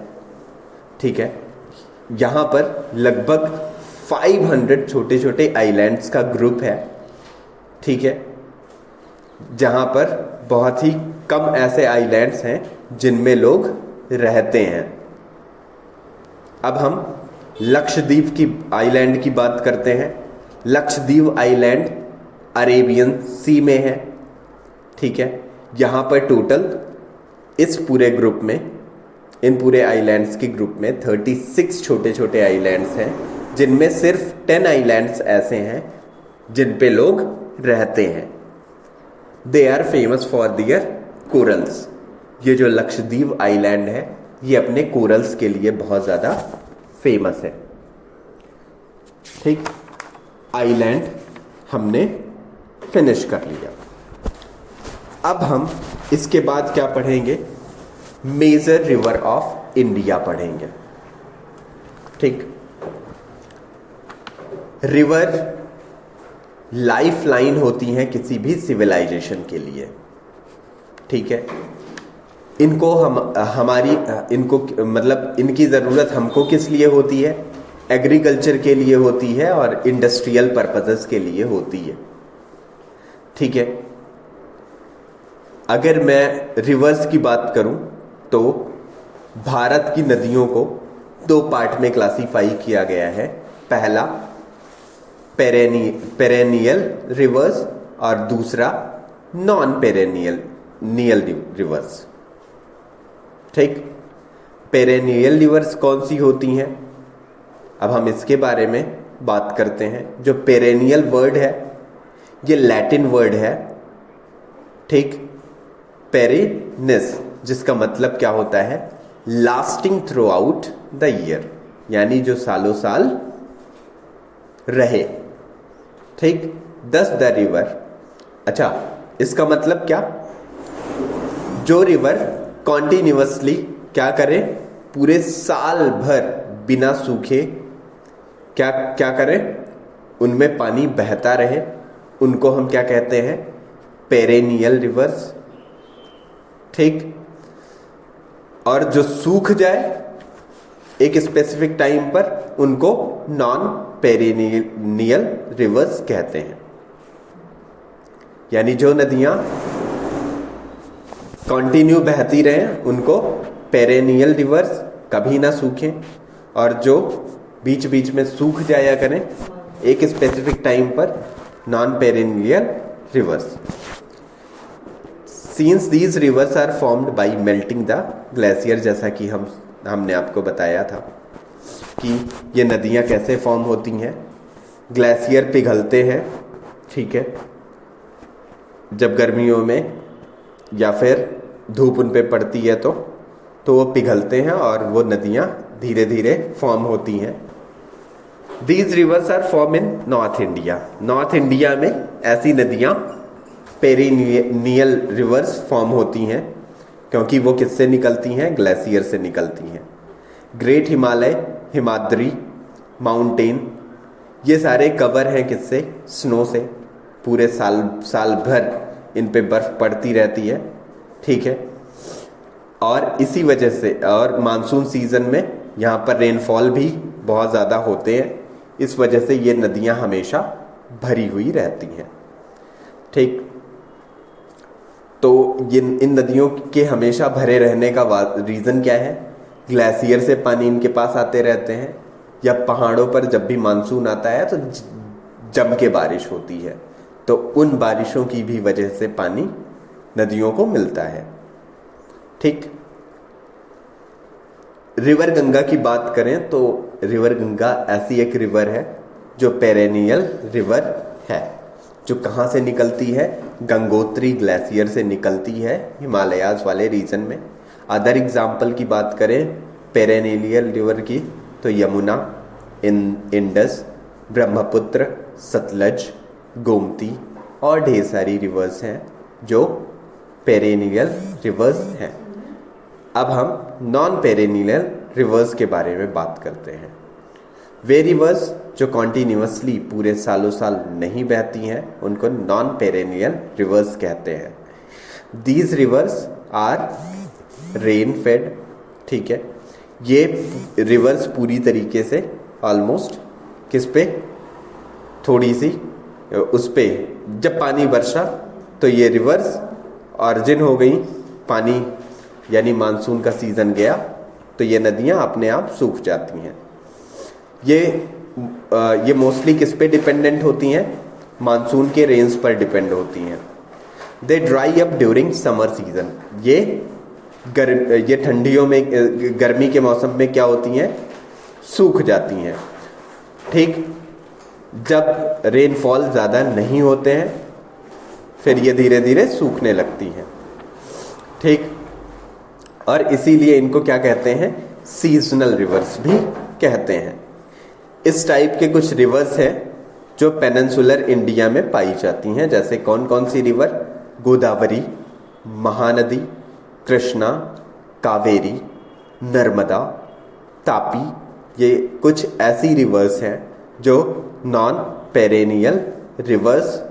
ठीक है, यहाँ पर लगभग 500 छोटे छोटे आइलैंड्स का ग्रुप है। ठीक है, जहाँ पर बहुत ही कम ऐसे आइलैंड्स हैं जिनमें लोग रहते हैं। अब हम लक्षद्वीप की आइलैंड की बात करते हैं। लक्षद्वीप आइलैंड अरेबियन सी में है। ठीक है, यहाँ पर टोटल इस पूरे ग्रुप में, इन पूरे आइलैंड्स के ग्रुप में 36 छोटे छोटे आइलैंड्स हैं, जिनमें सिर्फ 10 आइलैंड्स ऐसे हैं जिन पे लोग रहते हैं। They are famous for their corals. ये जो लक्षद्वीप आइलैंड है ये अपने कोरल्स के लिए बहुत ज़्यादा फेमस है। ठीक, आइलैंड हमने फिनिश कर लिया। अब हम इसके बाद क्या पढ़ेंगे? मेजर रिवर ऑफ इंडिया पढ़ेंगे। ठीक, रिवर लाइफ लाइन होती हैं किसी भी सिविलाइजेशन के लिए। ठीक है, इनको मतलब इनकी ज़रूरत हमको किस लिए होती है? एग्रीकल्चर के लिए होती है और इंडस्ट्रियल पर्पसेस के लिए होती है। ठीक है, अगर मैं रिवर्स की बात करूं तो भारत की नदियों को 2 पार्ट में क्लासिफाई किया गया है। पहला पेरेनियल रिवर्स और दूसरा नॉन पेरेनियल रिवर्स। ठीक, पेरेनियल रिवर्स कौन सी होती हैं? अब हम इसके बारे में बात करते हैं। जो पेरेनियल वर्ड है ये लैटिन वर्ड है। ठीक, पेरेनिस, जिसका मतलब क्या होता है? Lasting through out the year, यानी जो सालों साल रहे। ठीक, दस द रिवर। अच्छा, इसका मतलब क्या? जो रिवर कॉन्टिन्यूअसली क्या करे? पूरे साल भर बिना सूखे क्या करें? उनमें पानी बहता रहे, उनको हम क्या कहते हैं? Perennial reverse. ठीक, और जो सूख जाए एक स्पेसिफिक टाइम पर, उनको नॉन पेरेनियल रिवर्स कहते हैं। यानी जो नदियां कंटिन्यू बहती रहें उनको पेरेनियल रिवर्स, कभी ना सूखें, और जो बीच बीच में सूख जाया करें एक स्पेसिफिक टाइम पर, non perennial rivers. Since these rivers are formed by melting the glacier, जैसा कि हमने आपको बताया था कि ये नदियाँ कैसे फॉर्म होती हैं। ग्लेशियर पिघलते हैं। ठीक है, जब गर्मियों में या फिर धूप उन पे पड़ती है तो वो पिघलते हैं और वो नदियाँ धीरे धीरे फॉर्म होती हैं। These rivers are form in north India. North India में ऐसी नदियाँ पेरिनियल रिवर्स फॉर्म होती हैं, क्योंकि वो किससे निकलती हैं? ग्लेशियर से निकलती हैं। ग्रेट हिमालय, हिमाद्री, माउंटेन, ये सारे कवर हैं किससे? स्नो से। पूरे साल भर इन पे बर्फ पड़ती रहती है। ठीक है, और इसी वजह से, और मानसून सीजन में यहाँ पर रेनफॉल भी बहुत ज़्यादा होते हैं, इस वजह से ये नदियाँ हमेशा भरी हुई रहती हैं। ठीक, तो इन नदियों के हमेशा भरे रहने का रीज़न क्या है? ग्लेशियर से पानी इनके पास आते रहते हैं, या पहाड़ों पर जब भी मानसून आता है तो जम के बारिश होती है, तो उन बारिशों की भी वजह से पानी नदियों को मिलता है। ठीक, रिवर गंगा की बात करें तो रिवर गंगा ऐसी एक रिवर है जो पेरेनियल रिवर है, जो कहाँ से निकलती है? गंगोत्री ग्लेशियर से निकलती है, हिमालयाज वाले रीजन में। अदर एग्जाम्पल की बात करें पेरेनियल रिवर की तो यमुना, इंडस, ब्रह्मपुत्र, सतलज, गोमती और ढेर सारी रिवर्स हैं जो पेरेनियल रिवर्स हैं। अब हम नॉन पेरेनियल रिवर्स के बारे में बात करते हैं। वे रिवर्स जो कॉन्टिन्यूअसली पूरे सालों साल नहीं बहती हैं उनको नॉन पेरेनियल रिवर्स कहते हैं। These rivers are rain fed, ठीक है। ये रिवर्स पूरी तरीके से ऑलमोस्ट किस पे, थोड़ी सी उस पे, जब पानी बरसा तो ये रिवर्स ऑरिजिन हो गई, पानी यानी मानसून का सीजन गया तो ये नदियां अपने आप सूख जाती हैं। ये मोस्टली किस पे डिपेंडेंट होती हैं, मानसून के रेंज पर डिपेंड होती हैं। They dry up during summer season, ये ठंडियों में, गर्मी के मौसम में क्या होती हैं, सूख जाती हैं, ठीक। जब रेनफॉल ज़्यादा नहीं होते हैं फिर ये धीरे धीरे सूखने लगती हैं, ठीक। और इसीलिए इनको क्या कहते हैं, सीजनल रिवर्स भी कहते हैं। इस टाइप के कुछ रिवर्स हैं जो पेनिनसुलर इंडिया में पाई जाती हैं, जैसे कौन कौन सी रिवर, गोदावरी, महानदी, कृष्णा, कावेरी, नर्मदा, तापी। ये कुछ ऐसी रिवर्स हैं जो नॉन पेरेनियल रिवर्स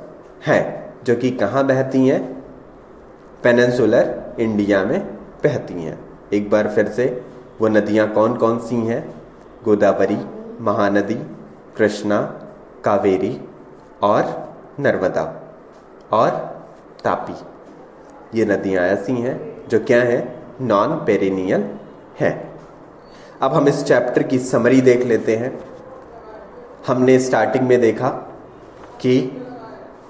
हैं, जो कि कहाँ बहती हैं, पेनिनसुलर इंडिया में बहती हैं। एक बार फिर से वो नदियाँ कौन कौन सी हैं, गोदावरी, महानदी, कृष्णा, कावेरी और नर्मदा और तापी। ये नदियाँ ऐसी हैं जो क्या हैं, नॉन पेरेनियल हैं। अब हम इस चैप्टर की समरी देख लेते हैं। हमने स्टार्टिंग में देखा कि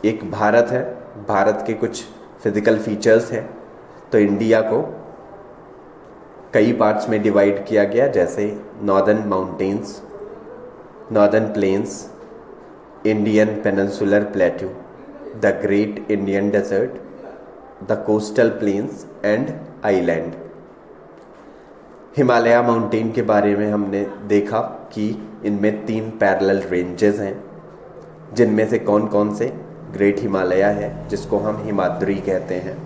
एक भारत है, भारत के कुछ फिजिकल फीचर्स हैं। तो इंडिया को कई पार्ट्स में डिवाइड किया गया, जैसे northern mountains, northern plains, Indian peninsular plateau, the great Indian desert, the coastal plains and island. Himalaya mountain के बारे में हमने देखा कि इनमें 3 पैरेलल रेंजेस हैं, जिनमें से कौन कौन से, ग्रेट हिमालय है जिसको हम हिमाद्री कहते हैं,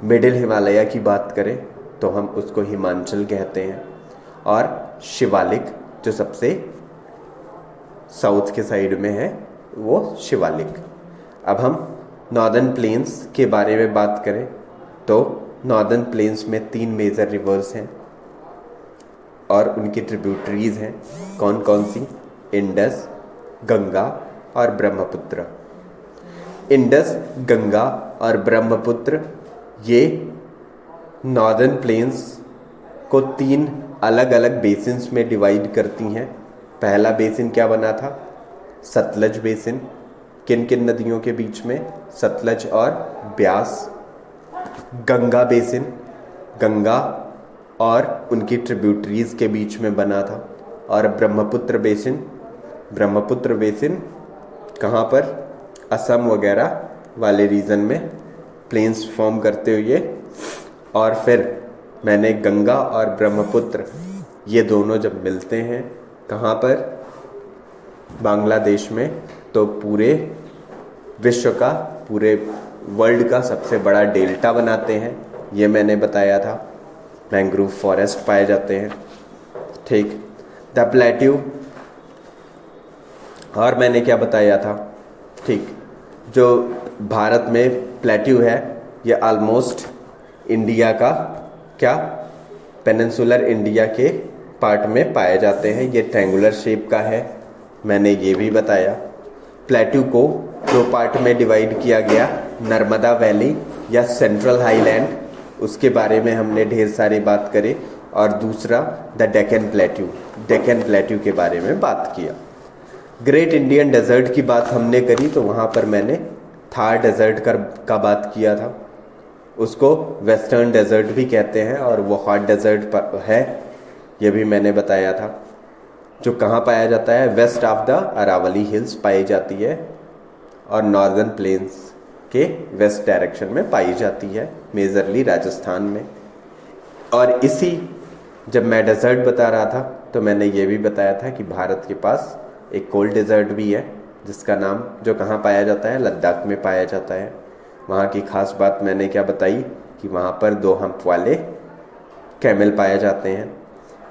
मिडिल हिमालय की बात करें तो हम उसको हिमाचल कहते हैं, और शिवालिक जो सबसे साउथ के साइड में है वो शिवालिक। अब हम नॉर्दर्न प्लेन्स के बारे में बात करें तो नॉर्दर्न प्लेन्स में 3 मेजर रिवर्स हैं और उनकी ट्रिब्यूटरीज हैं, कौन कौन सी, इंडस, गंगा और ब्रह्मपुत्र। इंडस, गंगा और ब्रह्मपुत्र ये नॉर्दर्न प्लेन्स को 3 अलग अलग बेसिन्स में डिवाइड करती हैं। पहला बेसिन क्या बना था, सतलज बेसिन। किन किन नदियों के बीच में, सतलज और ब्यास। गंगा बेसिन, गंगा और उनकी ट्रिब्यूटरीज के बीच में बना था। और ब्रह्मपुत्र बेसिन, ब्रह्मपुत्र बेसिन कहाँ पर, असम वगैरह वाले रीजन में प्लेन्स फॉर्म करते हुए। और फिर मैंने गंगा और ब्रह्मपुत्र ये दोनों जब मिलते हैं कहाँ पर, बांग्लादेश में, तो पूरे विश्व का, पूरे वर्ल्ड का सबसे बड़ा डेल्टा बनाते हैं। ये मैंने बताया था। मैंग्रोव फॉरेस्ट पाए जाते हैं, ठीक। द प्लेट्यू, और मैंने क्या बताया था, ठीक, जो भारत में प्लेट्यू है ये ऑलमोस्ट इंडिया का क्या, पेनिनसुलर इंडिया के पार्ट में पाए जाते हैं। ये ट्रायंगुलर शेप का है, मैंने ये भी बताया। प्लेट्यू को 2 पार्ट में डिवाइड किया गया, नर्मदा वैली या सेंट्रल हाईलैंड, उसके बारे में हमने ढेर सारी बात करी। और दूसरा the Deccan plateau, Deccan plateau के बारे में बात किया। ग्रेट इंडियन डेजर्ट की बात हमने करी तो वहाँ पर मैंने थार डेजर्ट का बात किया था। उसको वेस्टर्न डेजर्ट भी कहते हैं और वो हॉट डेजर्ट है, ये भी मैंने बताया था। जो कहाँ पाया जाता है, west of the Aravalli hills पाई जाती है और नॉर्दर्न प्लेन्स के वेस्ट डायरेक्शन में पाई जाती है, मेजरली राजस्थान में। और इसी, जब मैं डेजर्ट बता रहा था तो मैंने ये भी बताया था कि भारत के पास एक कोल्ड डेजर्ट भी है जिसका नाम, जो कहाँ पाया जाता है, लद्दाख में पाया जाता है। वहाँ की खास बात मैंने क्या बताई कि वहाँ पर 2 हंप वाले कैमल पाए जाते हैं।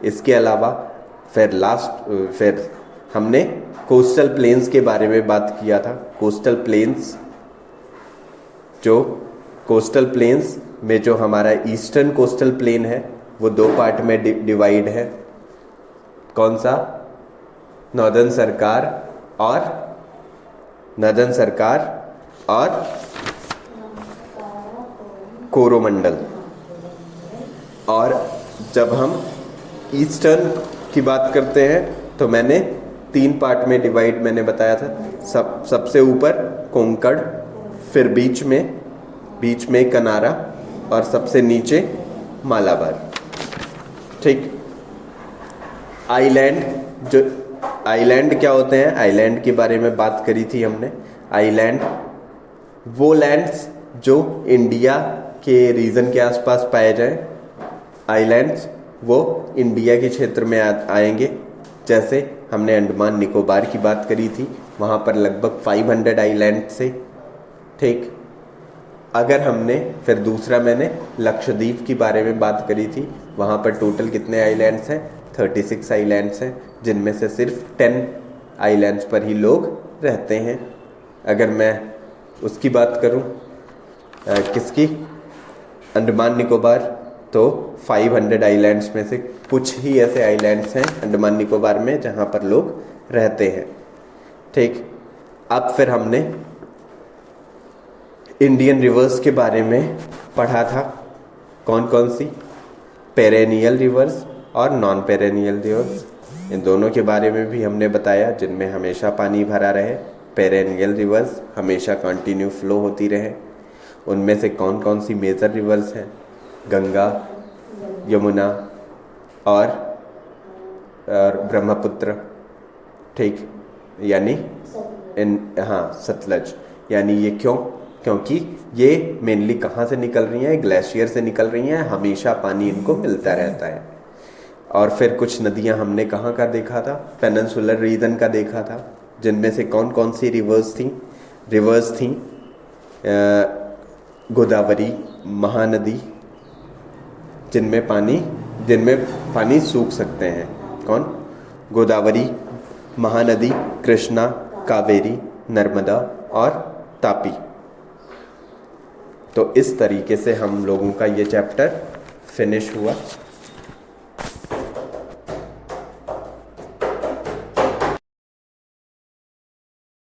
इसके अलावा फिर हमने कोस्टल प्लेन्स के बारे में बात किया था। कोस्टल प्लेन्स जो कोस्टल प्लेन्स में जो हमारा ईस्टर्न कोस्टल प्लेन है वो दो पार्ट में डिवाइड है। कौन सा? नॉर्दर्न सरकार और कोरोमंडल। और जब हम ईस्टर्न की बात करते हैं तो मैंने 3 पार्ट में डिवाइड मैंने बताया था। सबसे ऊपर कोंकण, फिर बीच में कनारा और सबसे नीचे मालाबार। ठीक। आइलैंड क्या होते हैं? आइलैंड के बारे में बात करी थी हमने। आइलैंड वो लैंड्स जो इंडिया के रीजन के आसपास पाए जाएं। आइलैंड्स वो इंडिया के क्षेत्र में आएंगे। जैसे हमने अंडमान निकोबार की बात करी थी, वहाँ पर लगभग 500 आइलैंड से। ठीक। अगर हमने फिर दूसरा मैंने लक्षद्वीप के बारे में बात करी थी, वहाँ पर टोटल कितने आइलैंड्स हैं? 36 आइलैंड्स हैं, जिनमें से सिर्फ 10 आइलैंड्स पर ही लोग रहते हैं। अगर मैं उसकी बात करूँ किसकी? अंडमान निकोबार, तो 500 आइलैंड्स में से कुछ ही ऐसे आइलैंड्स हैं अंडमान निकोबार में जहाँ पर लोग रहते हैं। ठीक। अब फिर हमने इंडियन रिवर्स के बारे में पढ़ा था। कौन कौन सी? पेरेनियल रिवर्स और नॉन पेरेनियल रिवर्स। इन दोनों के बारे में भी हमने बताया, जिनमें हमेशा पानी भरा रहे। पेरेनियल रिवर्स हमेशा कंटिन्यू फ्लो होती रहे। उनमें से कौन कौन सी मेजर रिवर्स हैं? गंगा, यमुना और ब्रह्मपुत्र। ठीक। यानी सतलज। यानी ये क्योंकि ये मेनली कहाँ से निकल रही हैं? ग्लेशियर से निकल रही हैं। हमेशा पानी इनको मिलता रहता है। और फिर कुछ नदियाँ हमने कहाँ का देखा था? पेनिनसुलर रीजन का देखा था, जिनमें से कौन कौन सी रिवर्स थी? गोदावरी, महानदी, जिनमें पानी सूख सकते हैं। कौन? गोदावरी, महानदी, कृष्णा, कावेरी, नर्मदा और तापी। तो इस तरीके से हम लोगों का ये चैप्टर फिनिश हुआ।